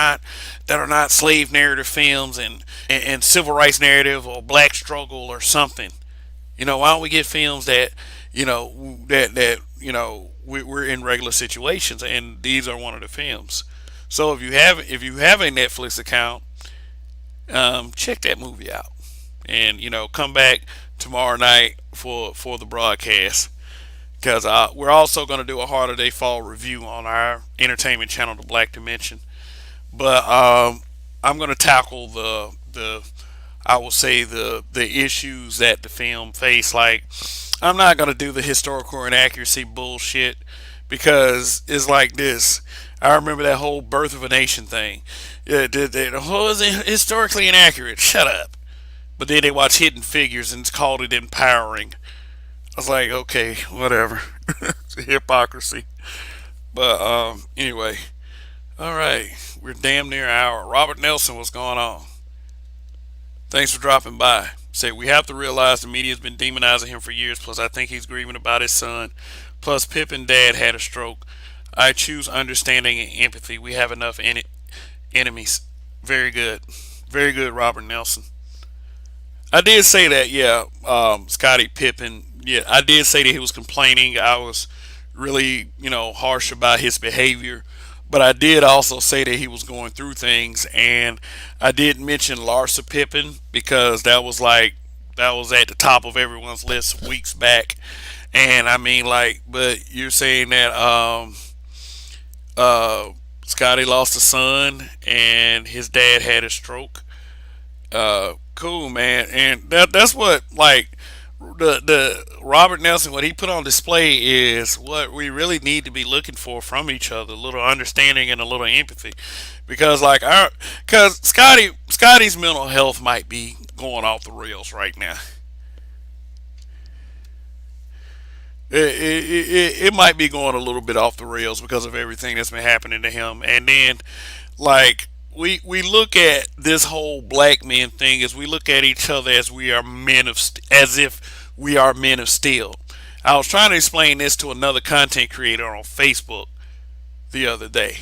[SPEAKER 1] not slave narrative films and civil rights narrative or black struggle or something? Why don't we get films that we're in regular situations, and these are one of the films. So if you have a Netflix account, check that movie out, and come back tomorrow night for the broadcast, because we're also going to do a Harder Day Fall review on our entertainment channel, The Black Dimension. But I'm going to tackle the I will say the issues that the film faced. Like, I'm not going to do the historical inaccuracy bullshit, because it's like this. I remember that whole Birth of a Nation thing. Yeah, it was historically inaccurate. Shut up. But then they watch Hidden Figures and called it empowering. I was like, okay, whatever. It's a hypocrisy. But anyway, all right, we're damn near an hour. Robert Nelson, what's going on? Thanks for dropping by. Say, we have to realize the media's been demonizing him for years. Plus, I think he's grieving about his son. Plus, Pip and Dad had a stroke. I choose understanding and empathy. We have enough enemies. Very good. Very good, Robert Nelson. I did say that, yeah, Scottie Pippen. Yeah, I did say that he was complaining. I was really, harsh about his behavior. But I did also say that he was going through things, and I did mention Larsa Pippen, because that was at the top of everyone's list weeks back. And I mean, like, but you're saying that Scotty lost a son and his dad had a stroke. Cool, man, and that's what, like, the Robert Nelson, what he put on display is what we really need to be looking for from each other: a little understanding and a little empathy. Because like our because Scotty's mental health might be going off the rails right now. It might be going a little bit off the rails because of everything that's been happening to him. And then, like, we look at this whole black men thing as we look at each other as we are as if we are men of steel. I was trying to explain this to another content creator on Facebook the other day,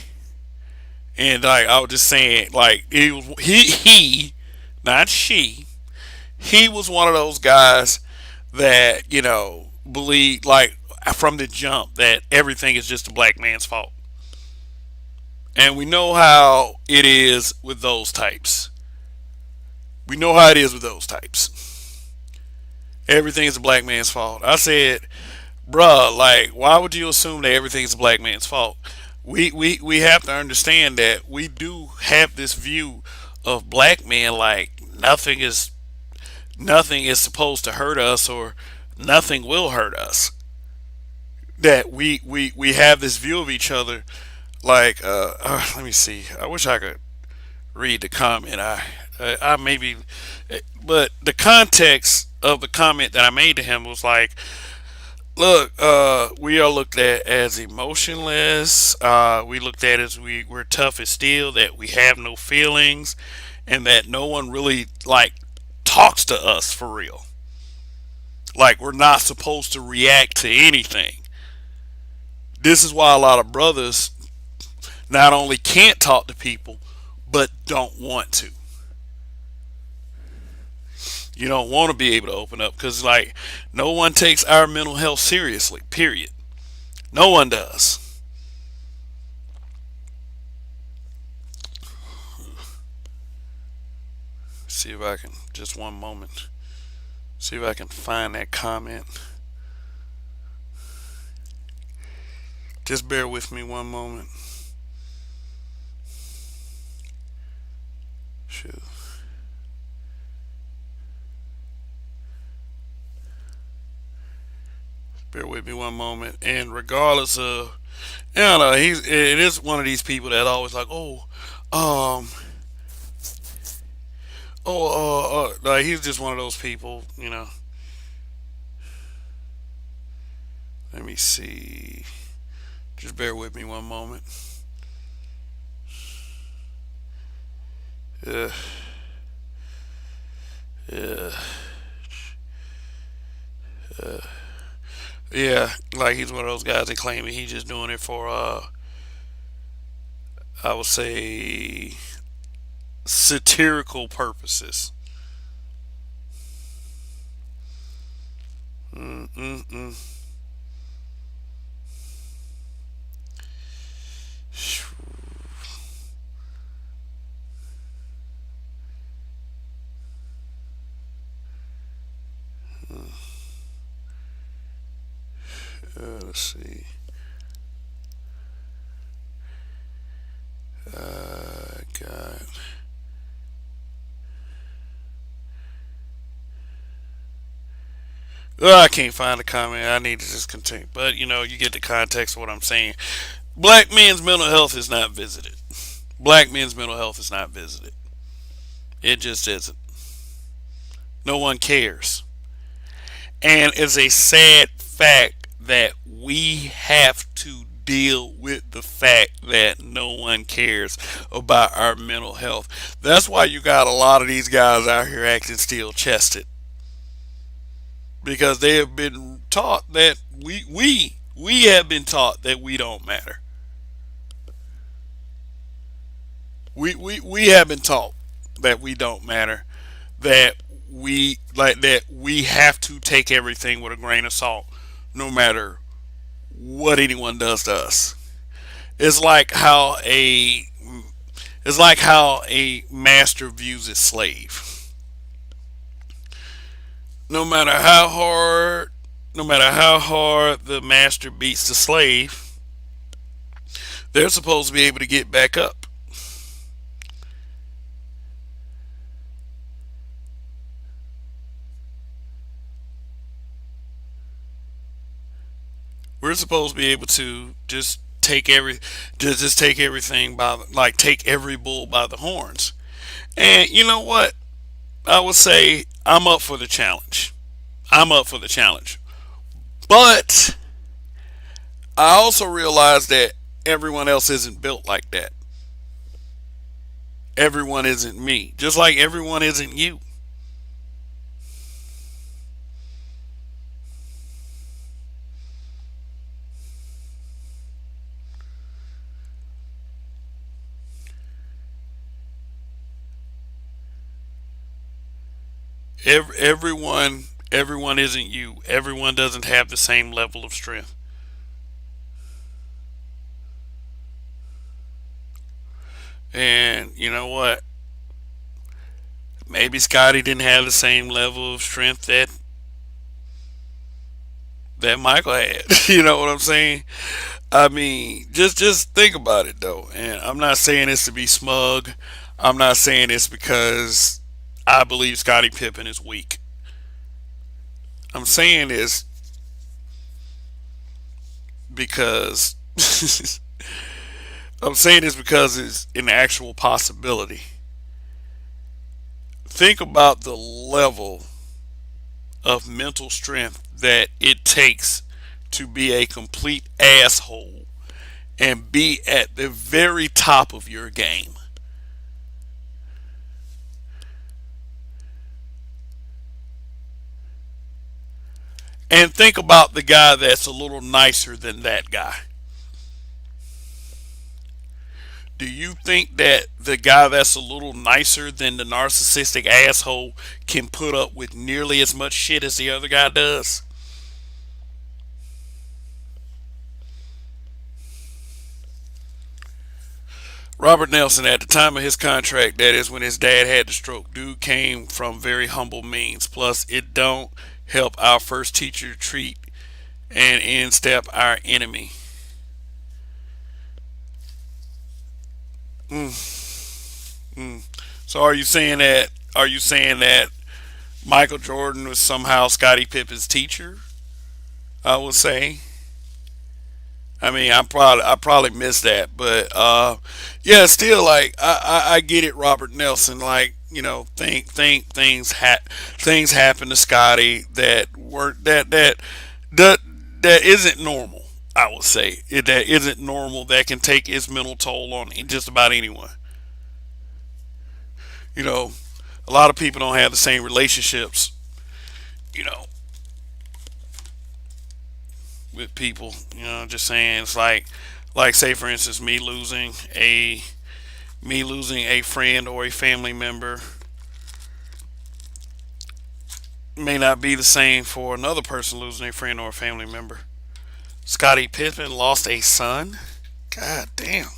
[SPEAKER 1] and like I was just saying, like, he not she, he was one of those guys that believe, like, from the jump, that everything is just the black man's fault. And we know how it is with those types. We know how it is with those types. Everything is the black man's fault. I said, bruh, like, why would you assume that everything is the black man's fault? We have to understand that we do have this view of black men, like, nothing is supposed to hurt us, or nothing will hurt us. That we have this view of each other, like, let me see. I wish I could read the comment. I maybe, but the context of the comment that I made to him was like, look, we are looked at as emotionless. We looked at as we're tough as steel. That we have no feelings, and that no one really, like, talks to us for real. Like, we're not supposed to react to anything. This is why a lot of brothers not only can't talk to people, but don't want to. You don't want to be able to open up, because, like, no one takes our mental health seriously, period. No one does. See if I can, just one moment, see if I can find that comment. Just bear with me one moment. Shoot. Bear with me one moment. And regardless of, I don't know, it is one of these people that always like, um, like, he's just one of those people. Let me see. Just bear with me one moment. Yeah, yeah. Yeah, like he's one of those guys that claim that he's just doing it for I would say satirical purposes. Mm-mm-mm. Let's see. God. I can't find the comment. I need to just continue. But you get the context of what I'm saying. Black men's mental health is not visited. Black men's mental health is not visited. It just isn't. No one cares. And it's a sad fact that we have to deal with the fact that no one cares about our mental health. That's why you got a lot of these guys out here acting steel chested. Because they have been taught that we have been taught that we don't matter. We have been taught that we don't matter, that we have to take everything with a grain of salt, no matter what anyone does to us. It's like how a it's like how a master views his slave. No matter how hard no matter how hard the master beats the slave, they're supposed to be able to get back up. We're supposed to be able to just take everything take every bull by the horns. And you know what? I would say I'm up for the challenge. I'm up for the challenge. But I also realize that everyone else isn't built like that. Everyone isn't me. Just like everyone isn't you. Everyone isn't you. Everyone doesn't have the same level of strength. And you know what? Maybe Scotty didn't have the same level of strength that Michael had. You know what I'm saying? I mean, just think about it though. And I'm not saying this to be smug. I'm not saying this because I believe Scottie Pippen is weak. I'm saying this because I'm saying this because it's an actual possibility. Think about the level of mental strength that it takes to be a complete asshole and be at the very top of your game. And think about the guy that's a little nicer than that guy. Do you think that the guy that's a little nicer than the narcissistic asshole can put up with nearly as much shit as the other guy does? Robert Nelson, at the time of his contract, that is when his dad had the stroke, dude came from very humble means. Plus, it don't help our first teacher treat and in step our enemy. Mm, mm. So are you saying that Michael Jordan was somehow Scottie Pippen's teacher? I would say. I mean, I probably missed that, but yeah, still like I get it, Robert Nelson. Like think things happen to Scotty that weren't that that isn't normal. I would say that isn't normal. That can take its mental toll on just about anyone. You know, A lot of people don't have the same relationships, you know, with people. Just saying, it's like say for instance, me losing a friend or a family member may not be the same for another person losing a friend or a family member. Scottie Pippen lost a son. God damn.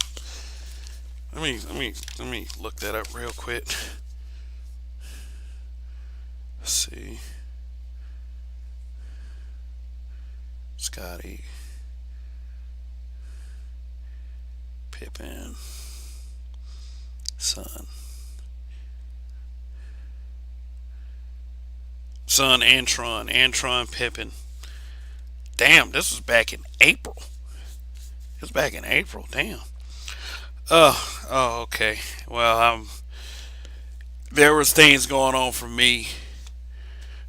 [SPEAKER 1] Let me look that up real quick. Let's see. Scottie Pippen son. Son Antron Pippen. Damn, this was back in April. It was back in April. Damn. Okay. Well, there was things going on for me.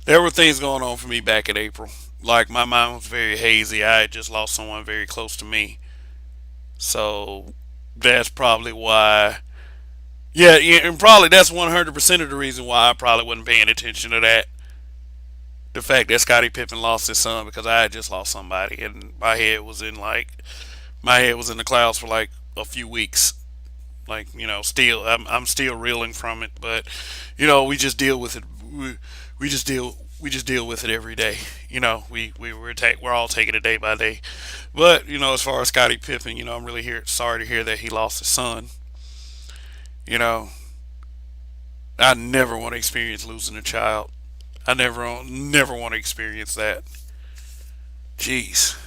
[SPEAKER 1] There were things going on for me back in April. Like my mind was very hazy. I had just lost someone very close to me, so that's probably why. Yeah, yeah, and probably that's 100% of the reason why I probably wasn't paying attention to that. The fact that Scottie Pippen lost his son because I had just lost somebody, and my head was in the clouds for like a few weeks. Like still I'm still reeling from it, but we just deal with it. We just deal with it every day. We're all taking it day by day. But as far as Scottie Pippen, I'm really sorry to hear that he lost his son. You know, I never want to experience losing a child. I never want to experience that. Jeez.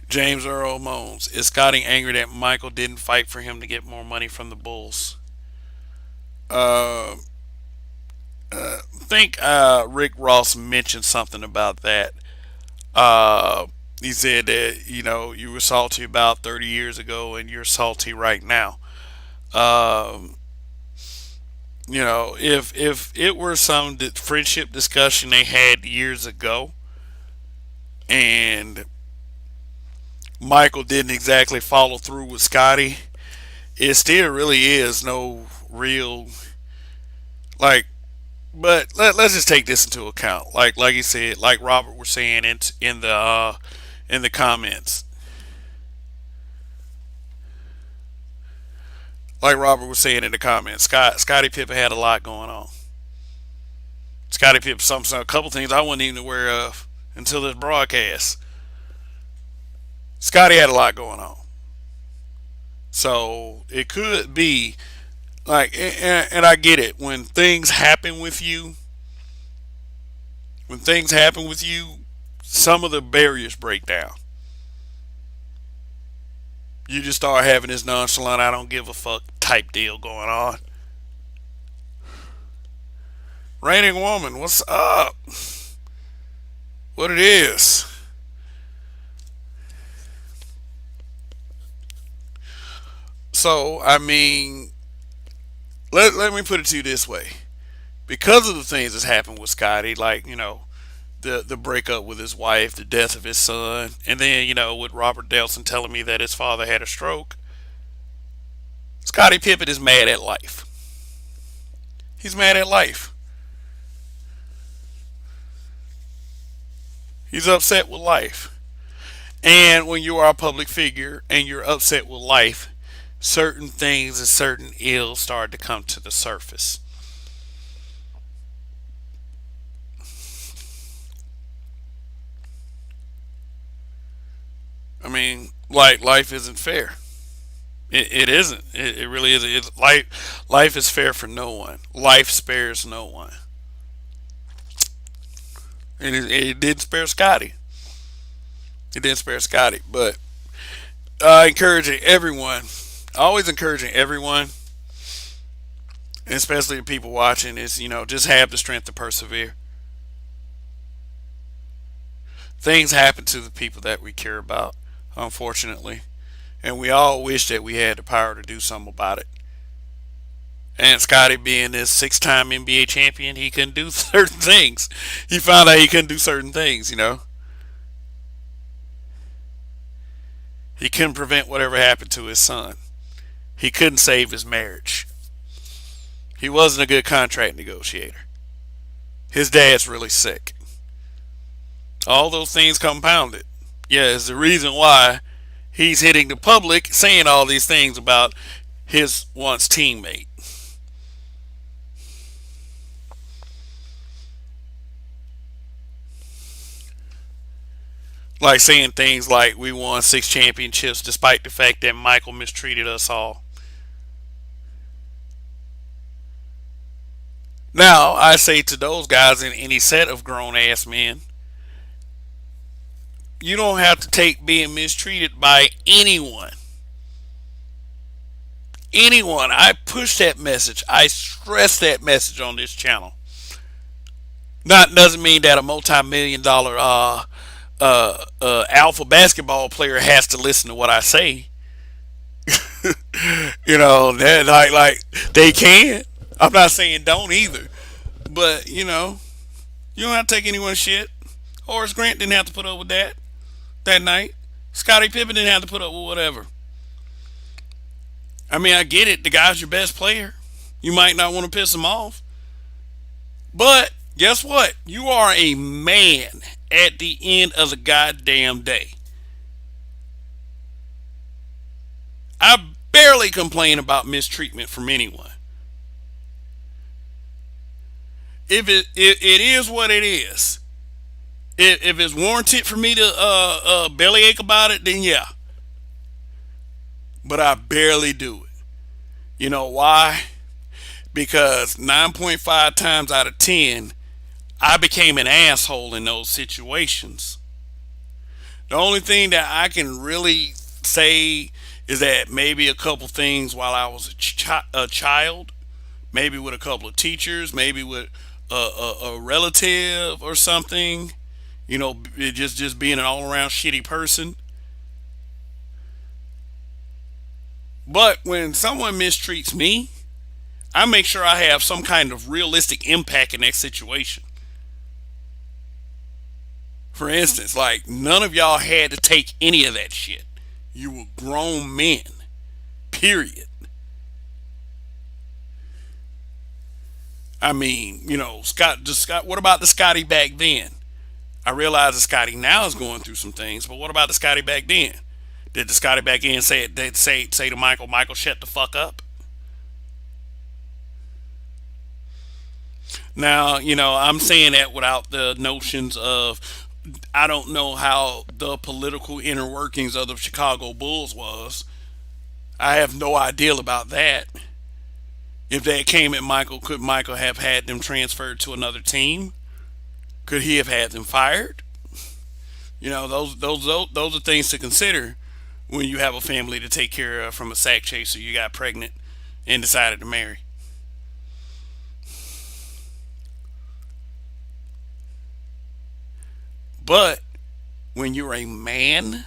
[SPEAKER 1] James Earl Moans. Is Scotty angry that Michael didn't fight for him to get more money from the Bulls? Uh, I think Rick Ross mentioned something about that. Uh, he said that you were salty about 30 years ago and you're salty right now. Um, if it were some friendship discussion they had years ago and Michael didn't exactly follow through with Scotty, it still really is no real like. But let's just take this into account. Like you said, like Robert was saying in the comments, like Robert was saying in the comments, Scottie Pippen had a lot going on. Scottie Pippen, a couple things I wasn't even aware of until this broadcast. Scotty had a lot going on, so it could be like, and I get it when things happen with you. When things happen with you, some of the barriers break down. You just start having this nonchalant, I don't give a fuck type deal going on. Raining woman, what's up? What it is? So I mean, let me put it to you this way: because of the things that's happened with Scotty, like the breakup with his wife, the death of his son, and then with Robert Delson telling me that his father had a stroke, Scotty Pippen is mad at life. He's mad at life. He's upset with life. And when you are a public figure and you're upset with life, certain things and certain ills start to come to the surface. I mean, like life isn't fair. It isn't. It really isn't. Life is fair for no one. Life spares no one, and it didn't spare Scotty. It didn't spare Scotty, but encouraging everyone, always encouraging everyone, and especially the people watching, is just have the strength to persevere. Things happen to the people that we care about, unfortunately, and we all wish that we had the power to do something about it. And Scotty, being this six-time NBA champion, he couldn't do certain things. He found out he couldn't do certain things. He couldn't prevent whatever happened to his son. He couldn't save his marriage. He wasn't a good contract negotiator. His dad's really sick. All those things compounded. Yeah, it's the reason why he's hitting the public saying all these things about his once teammate. Like saying things like we won 6 championships despite the fact that Michael mistreated us all. Now, I say to those guys in any set of grown ass men, you don't have to take being mistreated by anyone. Anyone. I push that message. I stress that message on this channel. Not doesn't mean that a multi-million dollar alpha basketball player has to listen to what I say. Like they can. I'm not saying don't either, but you don't have to take anyone's shit. Horace Grant didn't have to put up with that night. Scottie Pippen didn't have to put up with whatever. I mean, I get it. The guy's your best player. You might not want to piss him off, but guess what? You are a man at the end of the goddamn day. I barely complain about mistreatment from anyone. If it is what it is, if it's warranted for me to bellyache about it, then yeah. But I barely do it. You know why? Because 9.5 times out of 10, I became an asshole in those situations. The only thing that I can really say is that maybe a couple things while I was a child, maybe with a couple of teachers, maybe with a relative or something, just being an all around shitty person. But when someone mistreats me, I make sure I have some kind of realistic impact in that situation. For instance, like none of y'all had to take any of that shit. You were grown men. Period. I mean, Scott. What about the Scotty back then? I realize the Scotty now is going through some things, but what about the Scotty back then? Did the Scotty back then say to Michael, shut the fuck up? Now, I'm saying that without the notions of I don't know how the political inner workings of the Chicago Bulls was. I have no idea about that. If that came at Michael, could Michael have had them transferred to another team? Could he have had them fired? Those are things to consider when you have a family to take care of from a sack chaser you got pregnant and decided to marry. But when you're a man,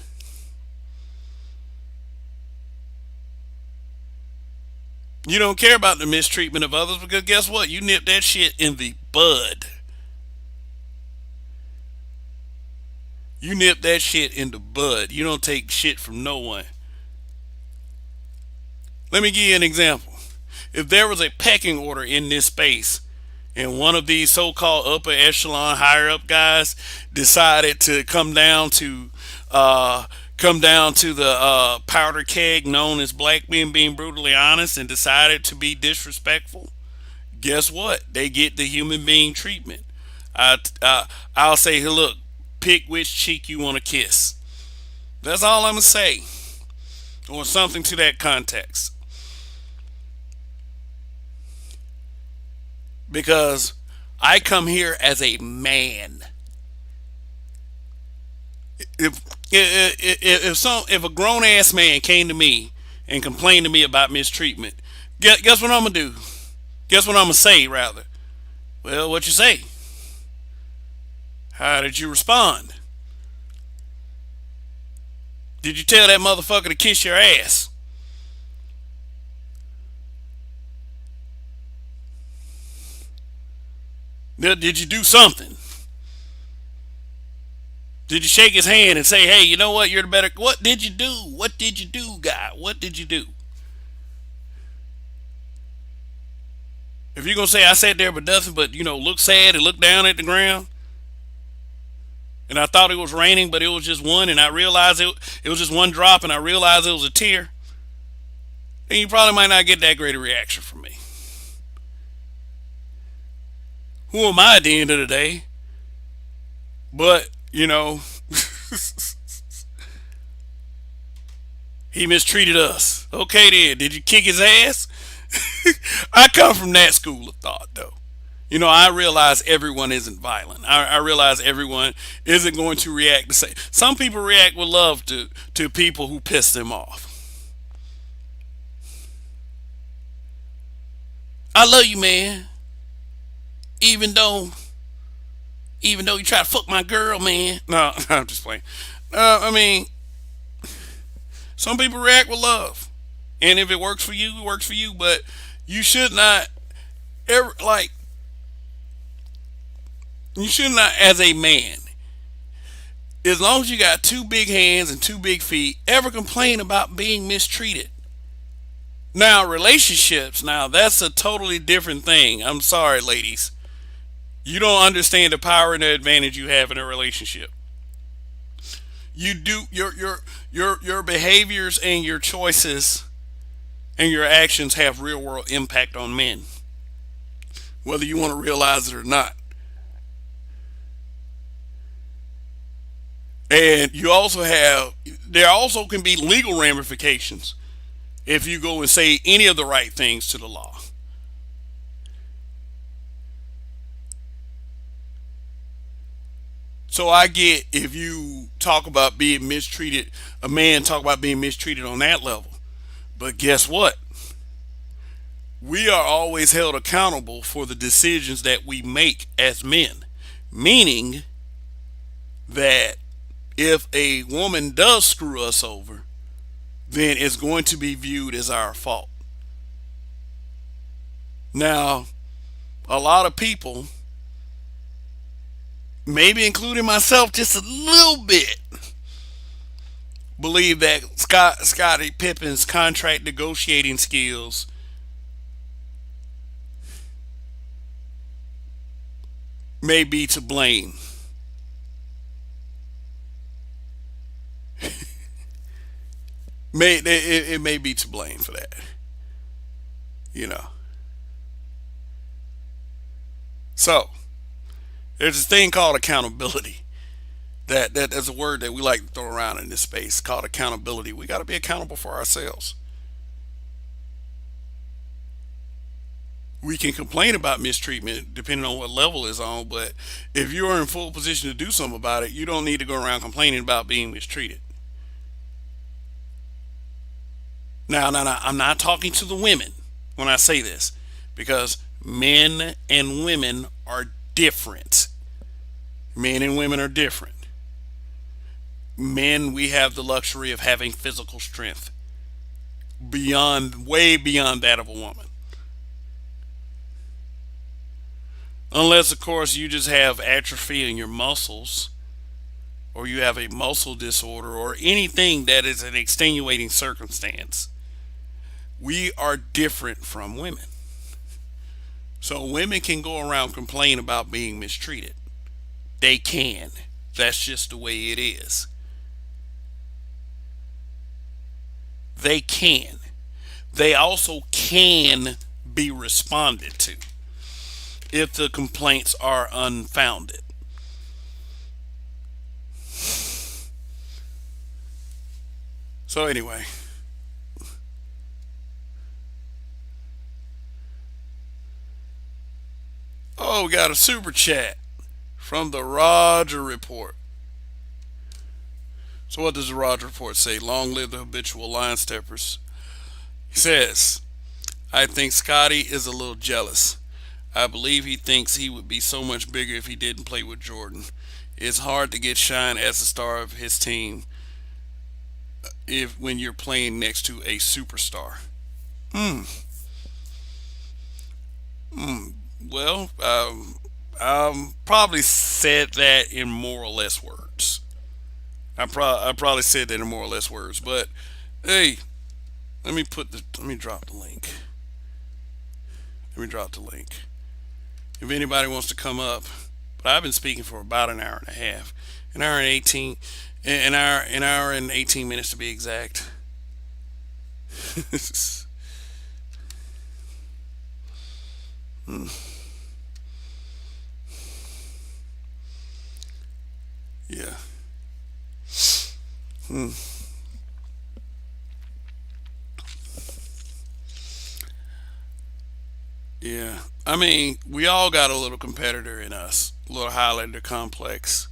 [SPEAKER 1] you don't care about the mistreatment of others because guess what? You nip that shit in the bud. You nip that shit in the bud. You don't take shit from no one. Let me give you an example. If there was a pecking order in this space and one of these so-called upper echelon higher up guys decided to come down to the powder keg known as black men being brutally honest and decided to be disrespectful, guess what? They get the human being treatment. I'll say, hey, look, pick which cheek you want to kiss. That's all I'm going to say. Or something to that context. Because I come here as a man. If a grown ass man came to me and complained to me about mistreatment, guess what I'm gonna do? Guess what I'm gonna say rather? Well, what you say? How did you respond? Did you tell that motherfucker to kiss your ass? Did you do something? Did you shake his hand and say, hey, you know what? You're the better. What did you do? What did you do, guy? What did you do?
[SPEAKER 2] If you're gonna say I sat there but nothing but look sad and look down at the ground, and I thought it was raining, but it was just one, and I realized it was just one drop, and I realized it was a tear, then you probably might not get that great a reaction from me. Who am I at the end of the day? But he mistreated us. Okay, then did you kick his ass? I come from that school of thought, though. I realize everyone isn't violent. I realize everyone isn't going to react the same. Some people react with love to people who piss them off. I love you, man. Even though, even though you try to fuck my girl, man. No, I'm just playing. I mean, some people react with love, and if it works for you, it works for you. But you should not ever like. You should not, as a man, as long as you got two big hands and two big feet, ever complain about being mistreated. Now, relationships, now that's a totally different thing. I'm sorry, ladies. You don't understand the power and the advantage you have in a relationship. You do your behaviors and your choices and your actions have real world impact on men, whether you want to realize it or not. And you also have there also can be legal ramifications if you go and say any of the right things to the law. So I get if you talk about being mistreated, a man talk about being mistreated on that level. But guess what? We are always held accountable for the decisions that we make as men. Meaning that if a woman does screw us over, then it's going to be viewed as our fault. Now, a lot of people, maybe including myself just a little bit, believe that Scottie Pippen's contract negotiating skills may be to blame. It may be to blame for that. You know. So there's this thing called accountability. That's a word that we like to throw around in this space called accountability. We got to be accountable for ourselves. We can complain about mistreatment depending on what level it's on, but if you're in full position to do something about it, you don't need to go around complaining about being mistreated. Now, I'm not talking to the women when I say this because men and women are different. Men and women are different. Men, we have the luxury of having physical strength beyond, way beyond that of a woman. Unless, of course, you just have atrophy in your muscles or you have a muscle disorder or anything that is an extenuating circumstance. We are different from women. So women can go around complaining about being mistreated. They can. That's just the way it is. They can. They also can be responded to if the complaints are unfounded. So anyway, oh, we got a super chat from the Roger Report. So what does the Roger Report say? Long live the habitual line steppers. He says, I think Scotty is a little jealous. I believe he thinks he would be so much bigger if he didn't play with Jordan. It's hard to get shine as the star of his team if when you're playing next to a superstar. Hmm. Hmm. Well, probably said that in more or less words. I probably said that in more or less words, but hey, let me drop the link. Let me drop the link. If anybody wants to come up, but I've been speaking for about an hour and a half, an hour and 18 minutes to be exact. Hmm. Yeah. Hmm. Yeah. I mean, we all got a little competitor in us, a little Highlander complex.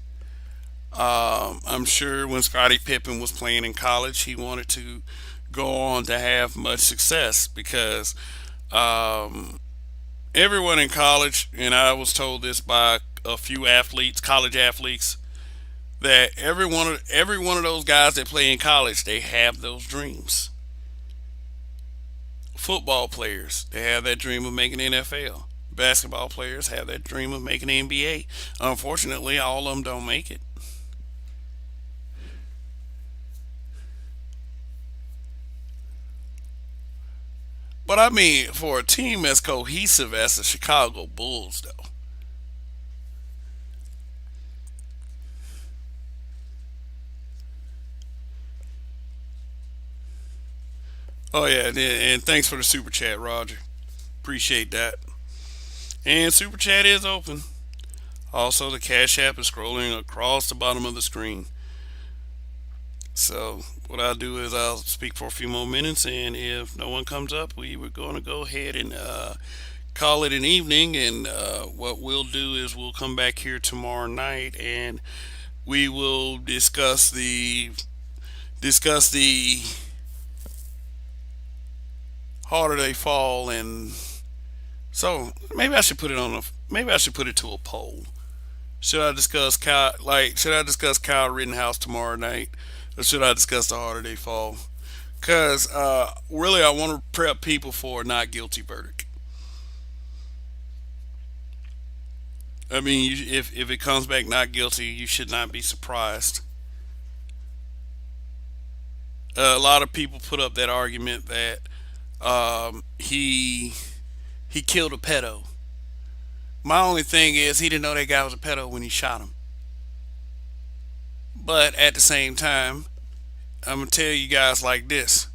[SPEAKER 2] I'm sure when Scottie Pippen was playing in college, he wanted to go on to have much success because um, everyone in college, and I was told this by a few athletes, college athletes, that every one of those guys that play in college, they have those dreams. Football players, they have that dream of making the NFL. Basketball players have that dream of making the NBA. Unfortunately, all of them don't make it. But I mean, for a team as cohesive as the Chicago Bulls, though. Oh yeah, and thanks for the super chat, Roger. Appreciate that. And super chat is open. Also, the Cash App is scrolling across the bottom of the screen. So what I'll do is I'll speak for a few more minutes, and if no one comes up, we were going to go ahead and call it an evening. And what we'll do is we'll come back here tomorrow night, and we will discuss the harder they fall. And so maybe I should put it to a poll. Should I discuss Kyle Rittenhouse tomorrow night, or should I discuss the harder they fall? Because really, I want to prep people for a not guilty verdict. I mean, if it comes back not guilty, you should not be surprised. A lot of people put up that argument that he killed a pedo. My only thing is he didn't know that guy was a pedo when he shot him. But at the same time, I'm gonna tell you guys like this: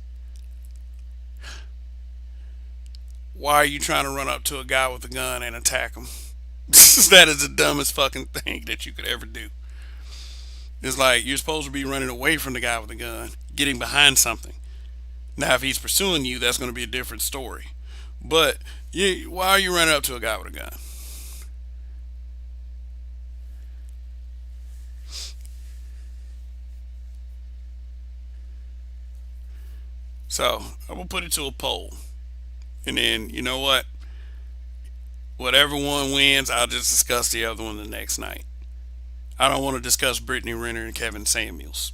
[SPEAKER 2] why are you trying to run up to a guy with a gun and attack him? That is the dumbest fucking thing that you could ever do. It's like you're supposed to be running away from the guy with the gun, getting behind something. Now, if he's pursuing you, that's going to be a different story. But why are you running up to a guy with a gun? So I'm gonna put it to a poll, and then you know what? Whatever one wins, I'll just discuss the other one the next night. I don't want to discuss Brittany Renner and Kevin Samuels.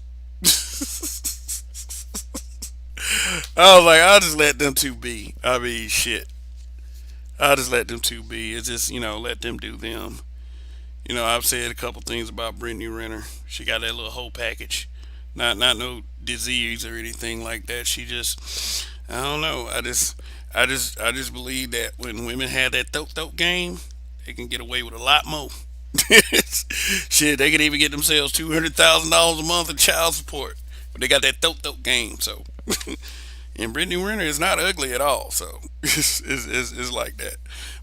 [SPEAKER 2] I was like, I'll just let them two be. I mean, shit. I'll just let them two be. It's just, let them do them. I've said a couple things about Brittany Renner. She got that little whole package. Not no disease or anything like that. She just, I don't know. I just believe that when women have that throat throat game, they can get away with a lot more. Shit, they can even get themselves $200,000 a month in child support, but they got that throat throat game. So, and Brittany Renner is not ugly at all. So it's like that.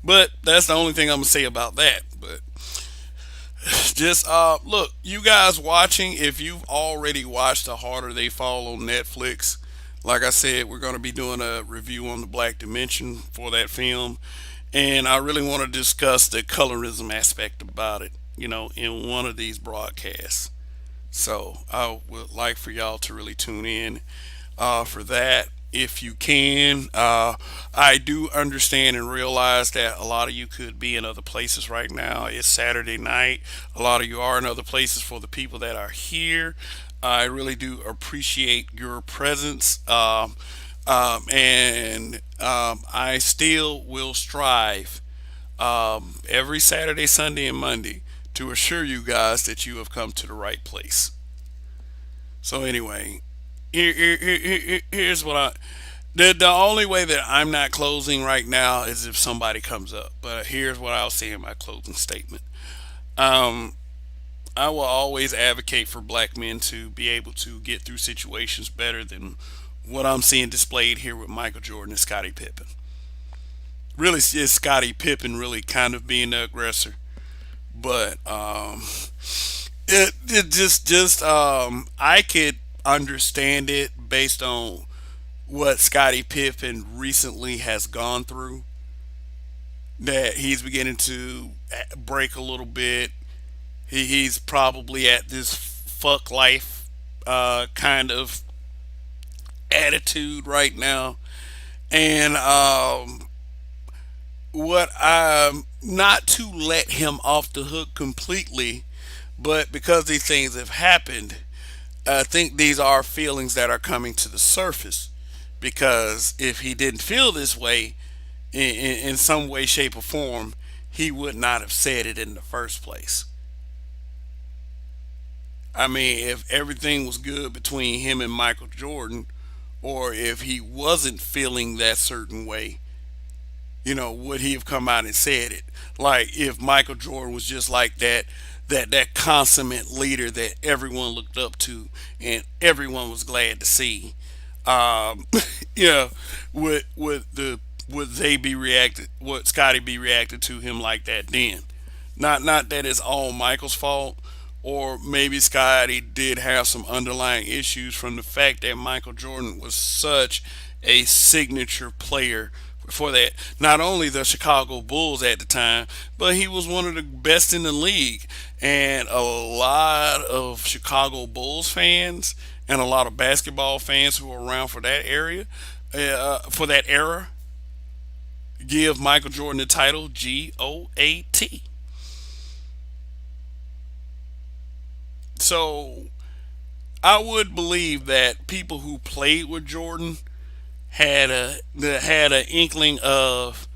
[SPEAKER 2] But that's the only thing I'm gonna say about that. But just look, you guys watching, if you've already watched The Harder They Fall on Netflix, like I said, we're going to be doing a review on the Black Dimension for that film, and I really want to discuss the colorism aspect about it, in one of these broadcasts. So I would like for y'all to really tune in for that if you can. I do understand and realize that a lot of you could be in other places right now. It's Saturday night. A lot of you are in other places. For the people that are here, I really do appreciate your presence. And I still will strive every Saturday, Sunday, and Monday to assure you guys that you have come to the right place. So anyway, here's what I The only way that I'm not closing right now is if somebody comes up. But here's what I'll say in my closing statement. Um, I will always advocate for black men to be able to get through situations better than what I'm seeing displayed here with Michael Jordan and Scottie Pippen. Really, it's Scottie Pippen really kind of being the aggressor, but it just I could understand it based on what Scottie Pippen recently has gone through. That he's beginning to break a little bit. He's probably at this fuck life kind of attitude right now, and what not to let him off the hook completely, but because these things have happened, I think these are feelings that are coming to the surface. Because if he didn't feel this way in some way, shape, or form, he would not have said it in the first place. I mean, if everything was good between him and Michael Jordan, or if he wasn't feeling that certain way, would he have come out and said it? Like if Michael Jordan was just like that consummate leader that everyone looked up to and everyone was glad to see. Um, yeah, would they be reacted? Would Scotty be reacted to him like that then? Not that it's all Michael's fault, or maybe Scotty did have some underlying issues from the fact that Michael Jordan was such a signature player for that. Not only the Chicago Bulls at the time, but he was one of the best in the league. And a lot of Chicago Bulls fans and a lot of basketball fans who were around for that area, for that era, give Michael Jordan the title GOAT. So I would believe that people who played with Jordan had an inkling of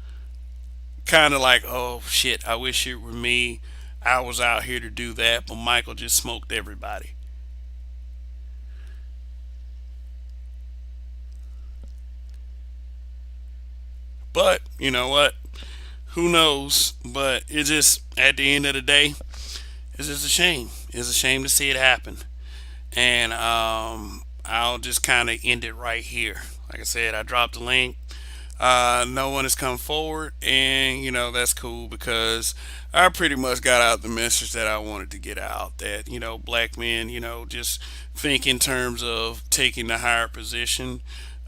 [SPEAKER 2] kind of like, oh shit, I wish it were me. I was out here to do that, but Michael just smoked everybody. But you know what? Who knows? But it just at the end of the day, it's just a shame. It's a shame to see it happen. And I'll just kind of end it right here. Like I said, I dropped the link. No one has come forward, and that's cool because I pretty much got out the message that I wanted to get out. That black men, just think in terms of taking the higher position.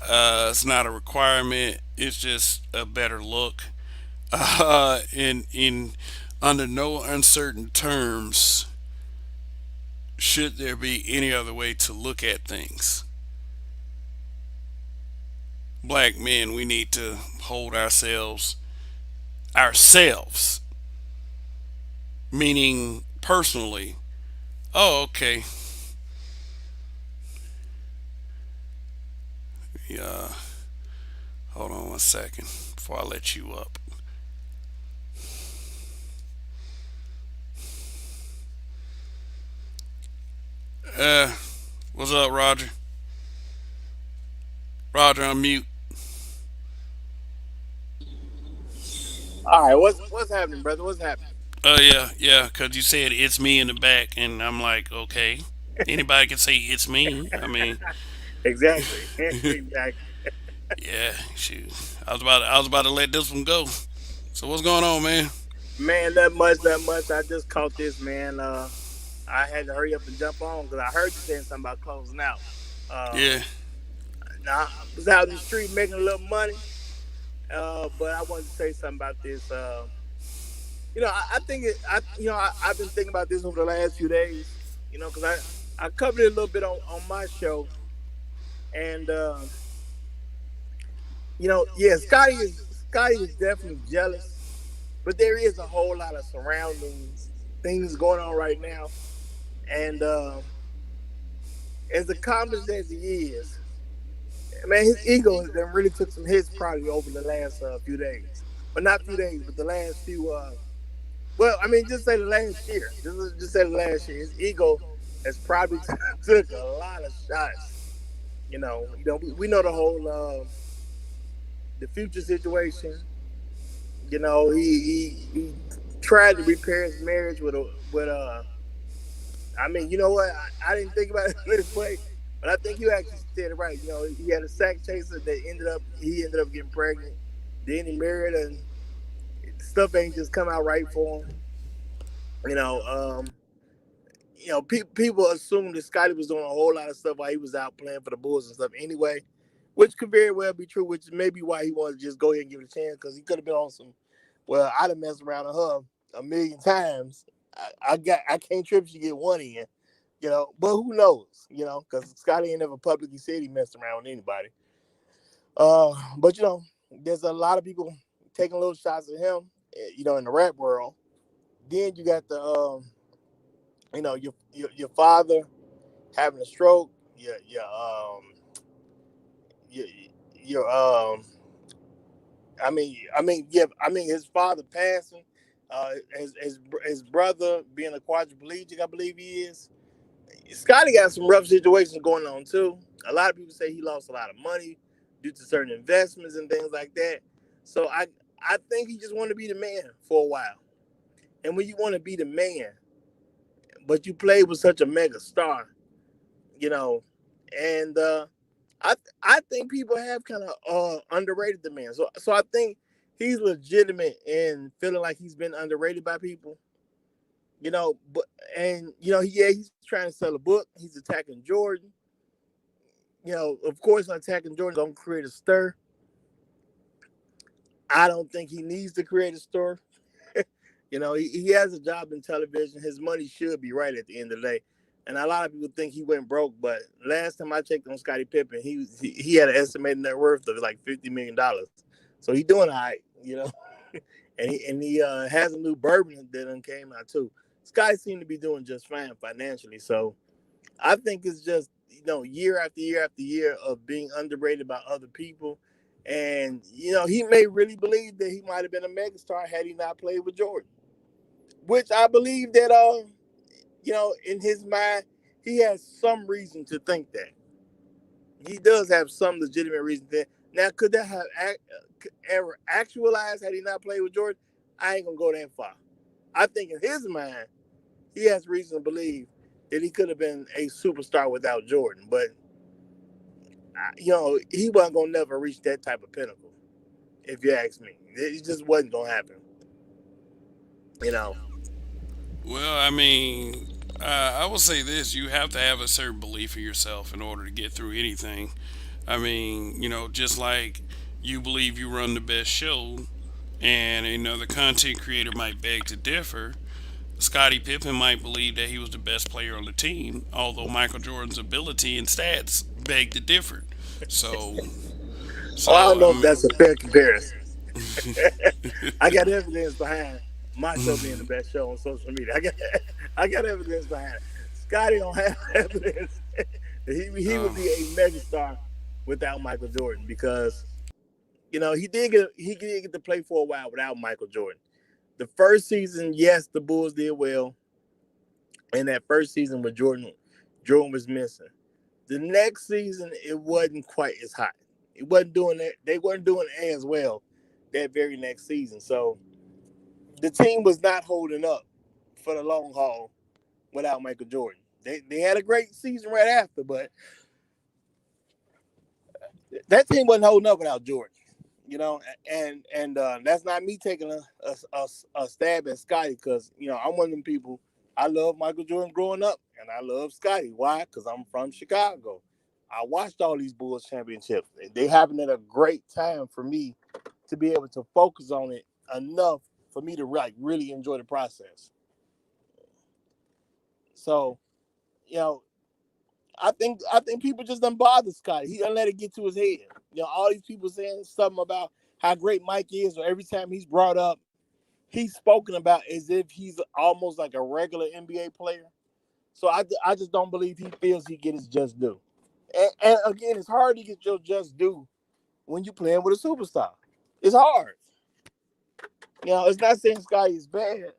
[SPEAKER 2] It's not a requirement. It's just a better look. In under no uncertain terms, should there be any other way to look at things, black men, we need to hold ourselves, meaning personally. Oh, okay. Yeah. Hold on one second before I let you up. Uh, what's up, Roger? Roger, I'm mute.
[SPEAKER 3] All right, what's happening, brother? What's happening?
[SPEAKER 2] Yeah, yeah, because you said it's me in the back, and I'm like, okay. Anybody can say it's me. I mean,
[SPEAKER 3] Exactly, exactly.
[SPEAKER 2] yeah, shoot. I was about to let this one go. So what's going on, man?
[SPEAKER 3] Man, that much, that much. I just caught this, man. I had to hurry up and jump on because I heard you saying something about closing out. Um,
[SPEAKER 2] Yeah,
[SPEAKER 3] now I was out in the street making a little money, but I wanted to say something about this. I think I've been thinking about this over the last few days. Because I covered it a little bit on my show, and yeah, Scotty is definitely jealous, but there is a whole lot of surroundings things going on right now, and as accomplished as he is, man, his ego has done really took some hits probably over the last few days, but not few days, but the last few. Well, I mean, just say the last year. Just say the last year. His ego has probably took a lot of shots. We know the whole. the future situation. He tried to repair his marriage with. I mean, you know what? I didn't think about it this way, but I think you actually said it right. He had a sack chaser that ended up getting pregnant. Then he married, and stuff ain't just come out right for him. You know, um, people assume that Scotty was doing a whole lot of stuff while he was out playing for the Bulls and stuff. Anyway, which could very well be true. Which may be why he wanted to just go ahead and give it a chance because he could have been on some. Well, I'd have messed around with her a million times. I can't trip if you get one in. But who knows? Because Scotty ain't never publicly said he messed around with anybody. But there's a lot of people taking little shots at him. In the rap world. Then you got your father having a stroke. Your your yeah, his father passing. His brother being a quadriplegic, I believe he is. Scotty got some rough situations going on too. A lot of people say he lost a lot of money due to certain investments and things like that. So I think he just wanted to be the man for a while. And when you want to be the man, but you play with such a mega star, you know, and I think people have kind of underrated the man. So I think he's legitimate in feeling like he's been underrated by people. But and yeah, he's trying to sell a book. He's attacking Jordan. Of course, attacking Jordan don't create a stir. I don't think he needs to create a stir. He has a job in television. His money should be right at the end of the day. And a lot of people think he went broke, but last time I checked on Scottie Pippen, he had an estimated net worth of like $50 million. So he's doing all right, and he has a new bourbon that came out too. Scottie seemed to be doing just fine financially. So I think it's just year after year after year of being underrated by other people. And he may really believe that he might have been a megastar had he not played with Jordan, which I believe that in his mind, he has some reason to think that. He does have some legitimate reason to. Now, could that have ever actualized had he not played with Jordan? I ain't gonna go that far. I think in his mind, he has reason to believe that he could have been a superstar without Jordan, but he wasn't gonna never reach that type of pinnacle. If you ask me, it just wasn't gonna happen. You know.
[SPEAKER 2] Well, I mean, I will say this: you have to have a certain belief in yourself in order to get through anything. I mean, just like you believe you run the best show, and another content creator might beg to differ. Scottie Pippen might believe that he was the best player on the team, although Michael Jordan's ability and stats beg to differ. So,
[SPEAKER 3] Oh, I don't
[SPEAKER 2] so
[SPEAKER 3] know if that's a fair comparison. I got evidence behind my show being the best show on social media. I got evidence behind it. Scotty don't have evidence. He would
[SPEAKER 2] um,
[SPEAKER 3] be a megastar without Michael Jordan because he did get to play for a while without Michael Jordan. The first season, yes, the Bulls did well, and that first season with Jordan was missing. The next season, it wasn't quite as hot. It wasn't doing that. They weren't doing as well that very next season. So the team was not holding up for the long haul without Michael Jordan. They had a great season right after, but that team wasn't holding up without Jordan. And that's not me taking a stab at Scotty because I'm one of them people. I love Michael Jordan growing up, and I love Scotty. Why? Because I'm from Chicago. I watched all these Bulls championships. They happened at a great time for me to be able to focus on it enough for me to really enjoy the process. So, you know, I think people just don't bother Scotty. He don't let it get to his head. All these people saying something about how great Mike is, or every time he's brought up, he's spoken about as if he's almost like a regular NBA player. So I just don't believe he feels he get his just due. And again, it's hard to get your just due when you're playing with a superstar. It's hard. It's not saying Scotty is bad,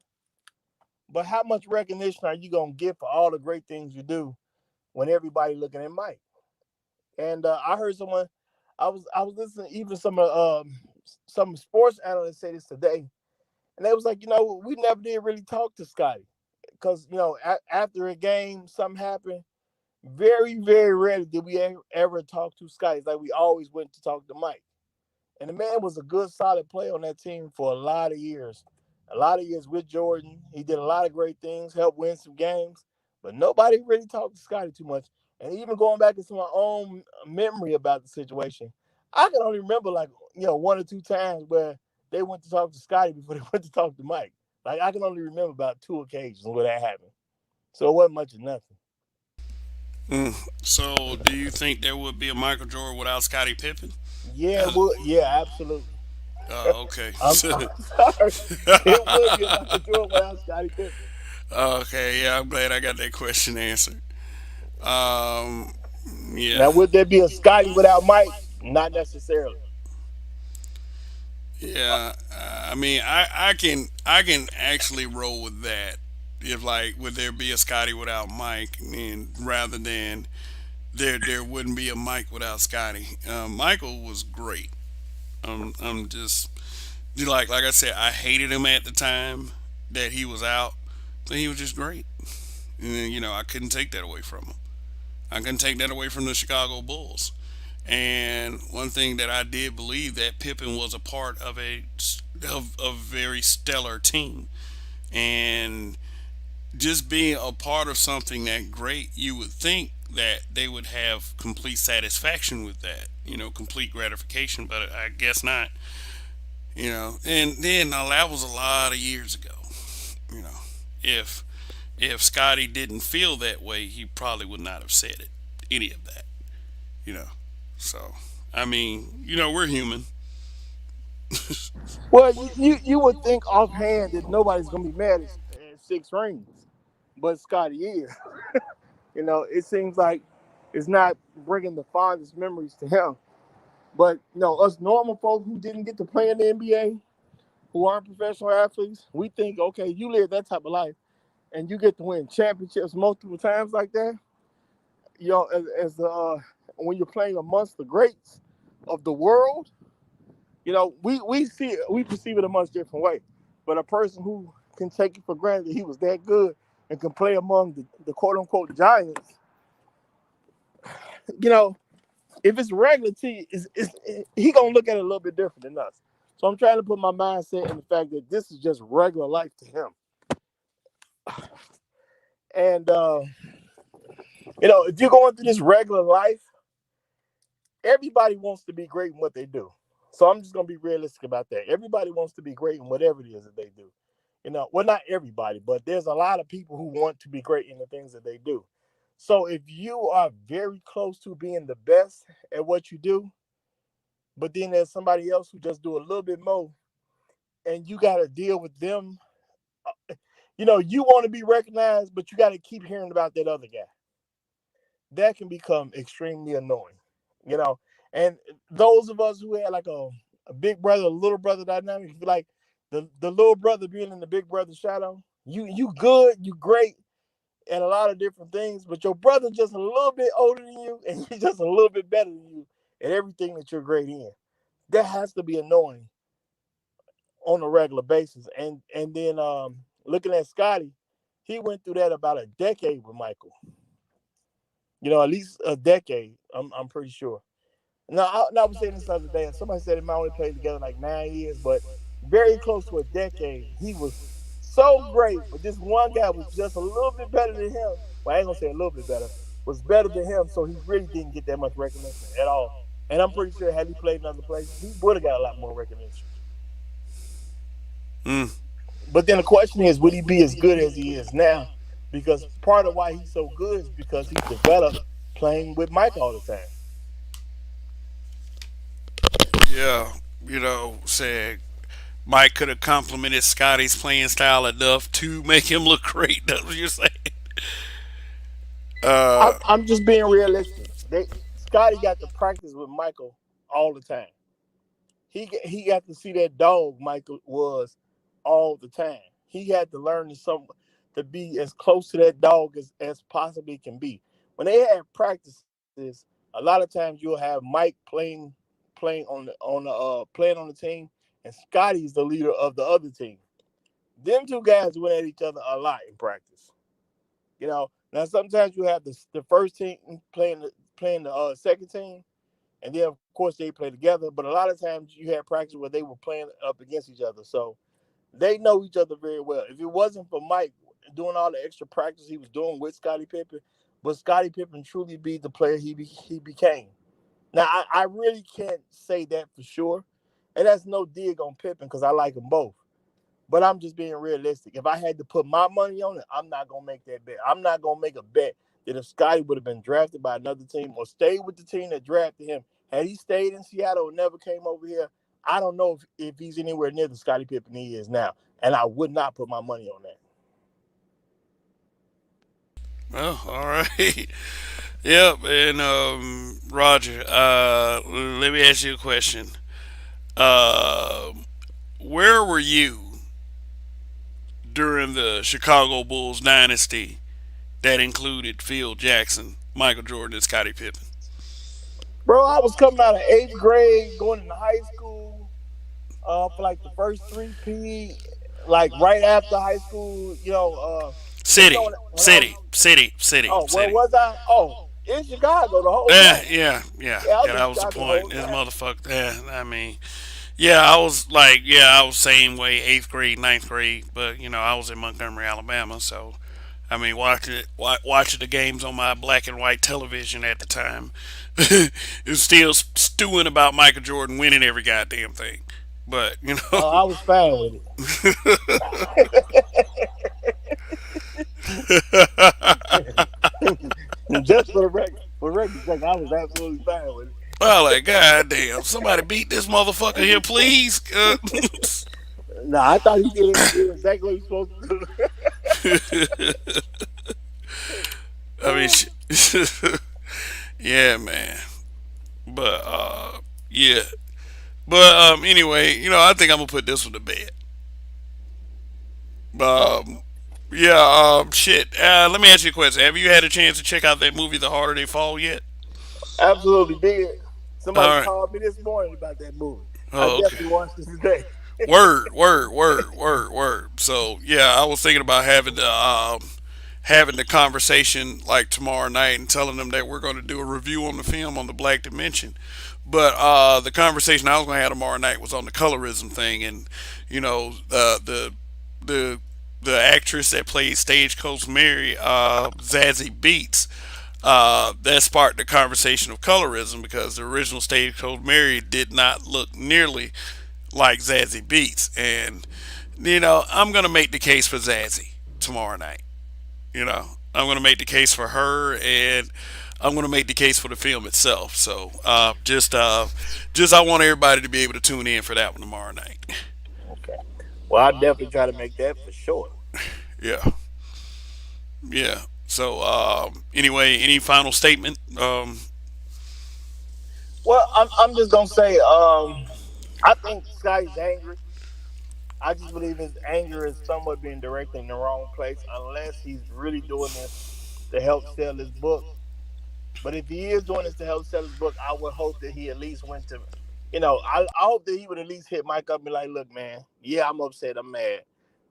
[SPEAKER 3] but how much recognition are you gonna get for all the great things you do when everybody looking at Mike? And I heard someone. I was listening even some sports analysts say this today, and they was like, we never did really talk to Scotty because after a game something happened. Very very rarely did we ever talk to Scotty. It's like we always went to talk to Mike. And the man was a good, solid player on that team for a lot of years. A lot of years with Jordan. He did a lot of great things, helped win some games, but nobody really talked to Scotty too much. And even going back into my own memory about the situation, I can only remember like, one or two times where they went to talk to Scotty before they went to talk to Mike. Like I can only remember about two occasions where that happened. So it wasn't much of nothing.
[SPEAKER 2] Mm. So, do you think there would be a Michael Jordan without Scottie Pippen?
[SPEAKER 3] Yeah,
[SPEAKER 2] As,
[SPEAKER 3] well, yeah, absolutely.
[SPEAKER 2] okay.
[SPEAKER 3] I'm sorry. It would be a Michael Jordan without Scottie Pippen.
[SPEAKER 2] Okay, yeah, I'm glad I got that question answered. Um,
[SPEAKER 3] Now,
[SPEAKER 2] yeah,
[SPEAKER 3] would there be a Scotty without Mike? Not necessarily.
[SPEAKER 2] yeah. I mean, I can actually roll with that. If like, would there be a Scotty without Mike, and rather than there wouldn't be a Mike without Scotty. Michael was great. I'm just like I said, I hated him at the time that he was out, but he was just great. And I couldn't take that away from him. I couldn't take that away from the Chicago Bulls. And one thing that I did believe that Pippen was a part of a very stellar team, and just being a part of something that great, you would think that they would have complete satisfaction with that, complete gratification, but I guess not. And then now that was a lot of years ago. You know, if if Scotty didn't feel that way, he probably would not have said it, any of that. You know, so I mean, we're human.
[SPEAKER 3] Well, you would think offhand that nobody's gonna be mad at six rings, but Scotty is. It seems like it's not bringing the fondest memories to him. But us normal folks who didn't get to play in the NBA, who aren't professional athletes, we think, okay, you live that type of life, and you get to win championships multiple times like that. As the when you're playing amongst the greats of the world, we perceive it a much different way. But a person who can take it for granted that he was that good and can play among the quote unquote giants, you know, if it's regular T, he gonna look at it a little bit different than us. So I'm trying to put my mindset in the fact that this is just regular life to him. And if you're going through this regular life, everybody wants to be great in what they do. So I'm just gonna be realistic about that. Everybody wants to be great in whatever it is that they do. Well, not everybody, but there's a lot of people who want to be great in the things that they do. So if you are very close to being the best at what you do, but then there's somebody else who just do a little bit more, and you got to deal with them. You want to be recognized, but you got to keep hearing about that other guy. That can become extremely annoying. You know, and those of us who had like a big brother, a little brother dynamic, like the little brother being in the big brother shadow. You good, you great at a lot of different things, but your brother's just a little bit older than you, and he's just a little bit better than you at everything that you're great in. That has to be annoying on a regular basis. And then looking at Scotty, he went through that about a decade with Michael. At least a decade. I'm pretty sure. Now I was saying this the other day, and somebody said they might only played together like 9 years, but very close to a decade. He was so great, but this one guy was just a little bit better than him. Well, I ain't gonna say a little bit better, was better than him, so he really didn't get that much recognition at all. And I'm pretty sure had he played in other places, he would have got a lot more recognition.
[SPEAKER 2] Mm.
[SPEAKER 3] But then the question is, would he be as good as he is now? Because part of why he's so good is because he developed playing with Mike all the time.
[SPEAKER 2] Yeah, said Mike could have complimented Scotty's playing style enough to make him look great. That's what you're saying. Uh,
[SPEAKER 3] I'm just being realistic. Scotty got to practice with Michael all the time. He got to see that dog Michael was all the time. He had to learn to be as close to that dog as possibly can be. When they had practices, a lot of times you'll have Mike playing. playing on the team, and Scotty's the leader of the other team. Them two guys went at each other a lot in practice. Now sometimes you have the first team playing the second team, and then of course they play together. But a lot of times you had practice where they were playing up against each other, so they know each other very well. If it wasn't for Mike doing all the extra practice he was doing with Scottie Pippen, would Scottie Pippen truly be the player he became? Now I really can't say that for sure, and that's no dig on Pippen because I like them both. But I'm just being realistic. If I had to put my money on it, I'm not gonna make that bet. I'm not gonna make a bet that if Scotty would have been drafted by another team or stayed with the team that drafted him, had he stayed in Seattle and never came over here, I don't know if he's anywhere near the Scotty Pippen he is now. And I would not put my money on that.
[SPEAKER 2] Well, all right. Yep. And Roger, let me ask you a question. Uh, where were you during the Chicago Bulls dynasty that included Phil Jackson, Michael Jordan, and Scottie Pippen?
[SPEAKER 3] Bro, I was coming out of eighth grade, going into high school, for like the first three P, like right after high school, because
[SPEAKER 2] City,
[SPEAKER 3] when I was
[SPEAKER 2] city, city, city,
[SPEAKER 3] where
[SPEAKER 2] city.
[SPEAKER 3] was I? Oh, in Chicago the whole
[SPEAKER 2] Yeah,
[SPEAKER 3] time.
[SPEAKER 2] yeah, yeah,
[SPEAKER 3] Yeah, I
[SPEAKER 2] yeah.
[SPEAKER 3] was in
[SPEAKER 2] That was the
[SPEAKER 3] Chicago the whole
[SPEAKER 2] point. This
[SPEAKER 3] time.
[SPEAKER 2] motherfucker. Yeah, I mean, yeah, I was like, yeah, I was same way, eighth grade, ninth grade, but I was in Montgomery, Alabama, so I mean, watching the games on my black and white television at the time, it was still stewing about Michael Jordan winning every goddamn thing. But
[SPEAKER 3] I was fine with it. Just for the record sake, I was absolutely fine with
[SPEAKER 2] well, like goddamn, somebody beat this motherfucker here, please.
[SPEAKER 3] it. No, I thought he did exactly what he was supposed to do.
[SPEAKER 2] I mean, yeah, man. But yeah. But anyway, I think I'm gonna put this one to bed. Um, yeah. Shit. Let me ask you a question. Have you had a chance to check out that movie, The Harder They Fall, yet?
[SPEAKER 3] Absolutely did. Somebody
[SPEAKER 2] All right.
[SPEAKER 3] called me this morning about that movie. I
[SPEAKER 2] Oh, okay.
[SPEAKER 3] definitely watched it today.
[SPEAKER 2] Word, word, word, word, word. So yeah, I was thinking about having the conversation like tomorrow night and telling them that we're going to do a review on the film on the Black Dimension. But the conversation I was going to have tomorrow night was on the colorism thing, and the the actress that played Stagecoach Mary, Zazie Beats. That sparked the conversation of colorism because the original Stagecoach Mary did not look nearly like Zazie Beats, and I'm gonna make the case for Zazie tomorrow night. I'm gonna make the case for her, and I'm gonna make the case for the film itself. So just I want everybody to be able to tune in for that one tomorrow night.
[SPEAKER 3] Okay. Well, I'll definitely try to make that for sure.
[SPEAKER 2] Yeah, yeah. So anyway, any final statement?
[SPEAKER 3] Well, I'm just gonna say, I think Scotty's angry. I just believe his anger is somewhat being directed in the wrong place, unless he's really doing this to help sell his book. But if he is doing this to help sell his book, I would hope that he at least went to, I hope that he would at least hit Mike up and be like, look, man, yeah, I'm upset, I'm mad,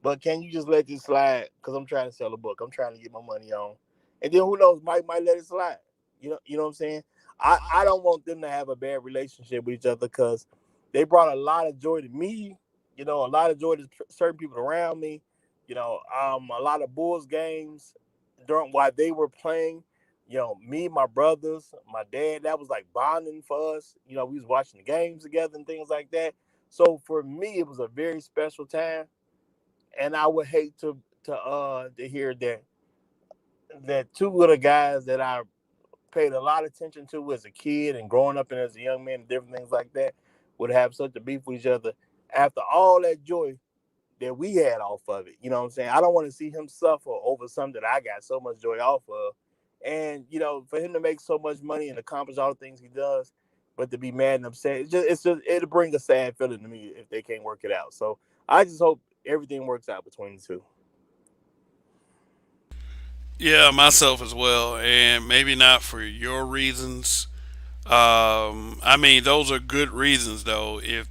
[SPEAKER 3] but can you just let this slide? Because I'm trying to sell a book, I'm trying to get my money on, and then who knows, Mike might let it slide. You know what I'm saying? I don't want them to have a bad relationship with each other because they brought a lot of joy to me. A lot of joy to certain people around me. A lot of Bulls games during while they were playing, me, my brothers, my dad, that was like bonding for us. We was watching the games together and things like that. So for me, it was a very special time, and I would hate to hear that two of the guys that I paid a lot of attention to as a kid and growing up and as a young man and different things like that would have such a beef with each other after all that joy that we had off of it. You know what I'm saying? I don't want to see him suffer over something that I got so much joy off of. And, for him to make so much money and accomplish all the things he does, but to be mad and upset, it'll bring a sad feeling to me if they can't work it out. So I just hope everything works out between the two.
[SPEAKER 2] Yeah, myself as well, and maybe not for your reasons. I mean, those are good reasons, though. If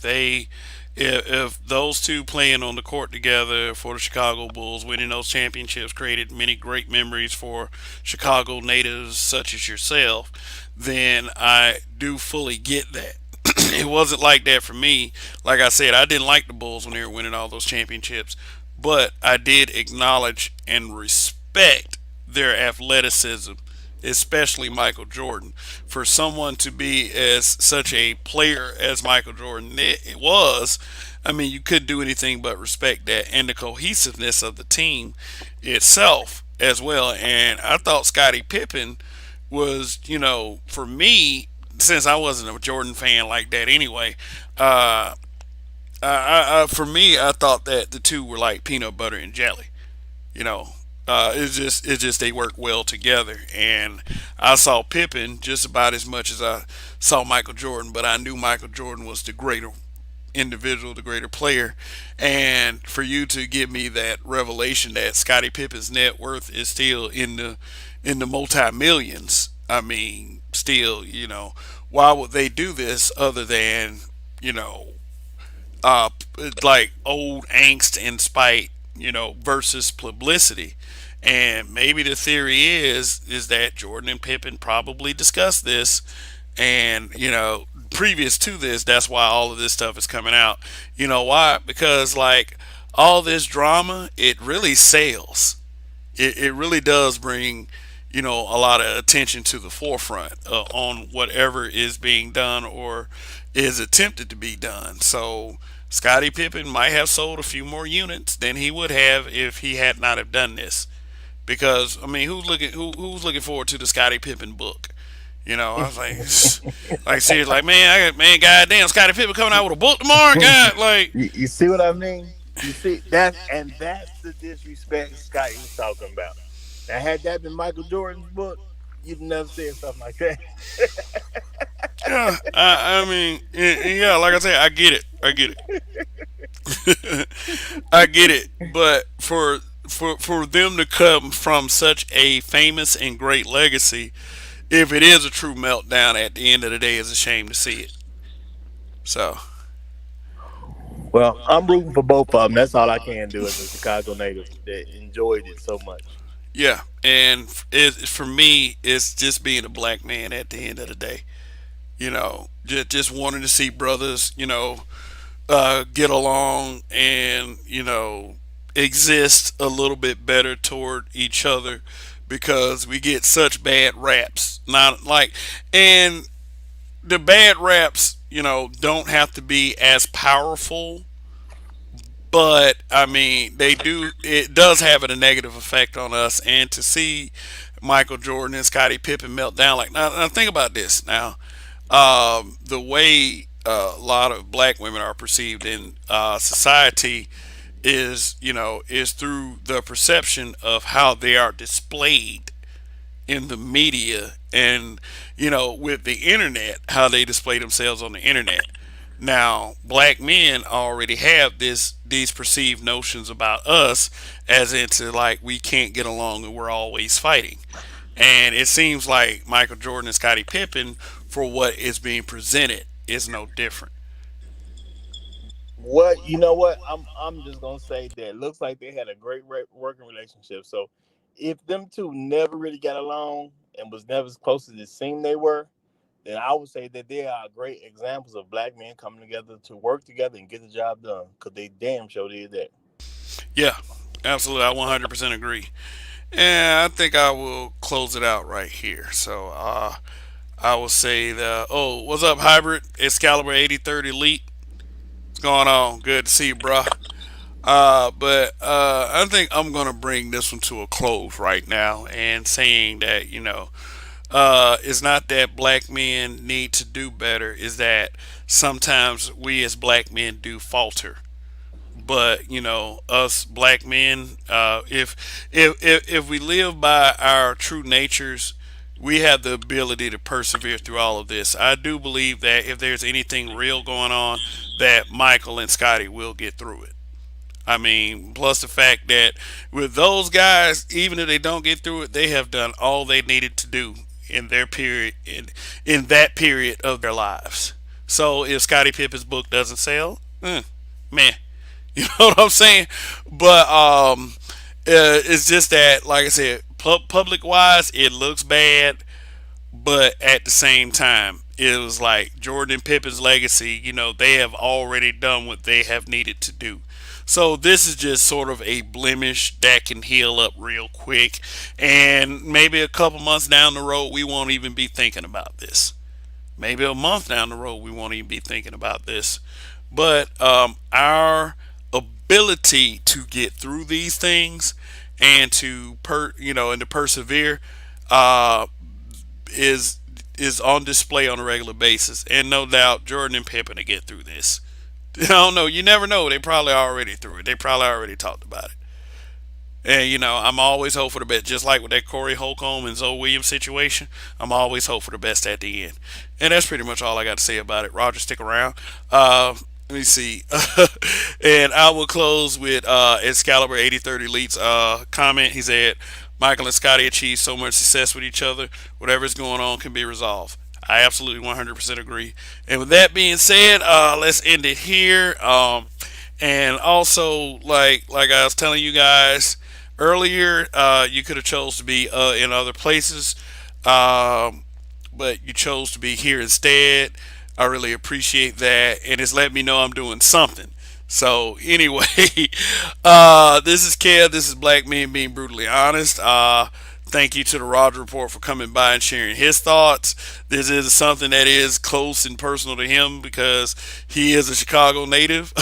[SPEAKER 2] those two playing on the court together for the Chicago Bulls, winning those championships, created many great memories for Chicago natives such as yourself, then I do fully get that. It wasn't like that for me. Like I said, I didn't like the Bulls when they were winning all those championships, but I did acknowledge and respect their athleticism, especially Michael Jordan. For someone to be as such a player as Michael Jordan it was, I mean, you couldn't do anything but respect that and the cohesiveness of the team itself as well. And I thought Scottie Pippen was, for me, since I wasn't a Jordan fan like that anyway, uh, for me, I thought that the two were like peanut butter and jelly. You know, it's just they work well together. And I saw Pippen just about as much as I saw Michael Jordan, but I knew Michael Jordan was the greater individual, the greater player. And for you to give me that revelation that Scottie Pippen's net worth is still in the multi millions, I mean, still, why would they do this other than you know uh, like old angst and spite, versus publicity. And maybe the theory is that Jordan and Pippen probably discussed this, and previous to this, that's why all of this stuff is coming out. You know why? Because like all this drama, it really sells. It really does bring a lot of attention to the forefront on whatever is being done or is attempted to be done. So Scottie Pippen might have sold a few more units than he would have if he had not have done this. Because I mean, who's looking forward to the Scottie Pippen book? I was like seriously, like man, man, goddamn, Scottie Pippen coming out with a book tomorrow, God, like
[SPEAKER 3] You see what I mean? You see that, and that's the disrespect Scotty was talking about. Now, had that been Michael Jordan's book, you'd never said something like that.
[SPEAKER 2] yeah, I mean, yeah, like I said, I get it, I get it. But for them to come from such a famous and great legacy, if it is a true meltdown at the end of the day, it's a shame to see it. So
[SPEAKER 3] Well, I'm rooting for both of them. That's all I can do as a Chicago native that enjoyed it so much.
[SPEAKER 2] yeah, and for me, it's just being a black man at the end of the day. Just wanting to see brothers, get along and exist a little bit better toward each other because we get such bad raps. Not like, and the bad raps, don't have to be as powerful, but I mean, they do. It does have a negative effect on us, and to see Michael Jordan and Scottie Pippen melt down like now think about this now. The way a lot of black women are perceived in society is through the perception of how they are displayed in the media and with the internet, how they display themselves on the internet. Now black men already have these perceived notions about us as into like we can't get along and we're always fighting. And it seems like Michael Jordan and Scottie Pippen, for what is being presented, is no different.
[SPEAKER 3] What you know? What I'm just gonna say that it looks like they had a great working relationship. So, if them two never really got along and was never as close as it seemed they were, then I would say that they are great examples of black men coming together to work together and get the job done. Cause they damn sure did that.
[SPEAKER 2] Yeah, absolutely. I 100% agree. And I think I will close it out right here. So I will say that, oh, what's up, Hybrid? Excalibur 8030 Elite. What's going on? Good to see you, bruh. But I think I'm going to bring this one to a close right now and saying that, it's not that black men need to do better, is that sometimes we as black men do falter. But us black men, if we live by our true natures, we have the ability to persevere through all of this. I do believe that if there's anything real going on, that Michael and Scotty will get through it. I mean, plus the fact that with those guys, even if they don't get through it, they have done all they needed to do in their period in that period of their lives. So if Scottie Pippen's book doesn't sell, man, you know what I'm saying? But it's just that, like I said, public wise, it looks bad, but at the same time, it was like Jordan and Pippen's legacy. They have already done what they have needed to do. So this is just sort of a blemish that can heal up real quick, and maybe a couple months down the road, we won't even be thinking about this. Maybe a month down the road, we won't even be thinking about this. But our ability to get through these things and to persevere uh, is is on display on a regular basis, and no doubt Jordan and Pippen to get through this. I don't know. You never know. They probably already through it. They probably already talked about it. And I'm always hopeful for the best. Just like with that Corey Holcomb and Zoe Williams situation, I'm always hopeful for the best at the end. And that's pretty much all I got to say about it. Roger, stick around. Let me see. And I will close with Excalibur 8030 Elite's comment. He said, Michael and Scotty achieved so much success with each other. Whatever's going on can be resolved. I absolutely 100% agree. And with that being said, let's end it here. And also, like I was telling you guys earlier, you could have chose to be in other places, um, but you chose to be here instead. I really appreciate that, and it's let me know I'm doing something. So anyway, this is Kev. This is Black Men Being Brutally Honest. Thank you to the Roger Report for coming by and sharing his thoughts. This is something that is close and personal to him because he is a Chicago native.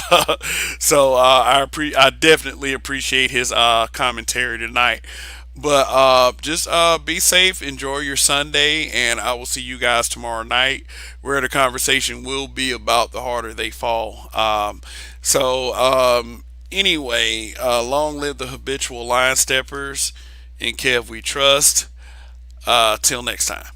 [SPEAKER 2] So I definitely appreciate his commentary tonight. But just be safe, enjoy your Sunday, and I will see you guys tomorrow night, where the conversation will be about the harder they fall. Anyway, long live the habitual line steppers. In Kev we trust. Till next time.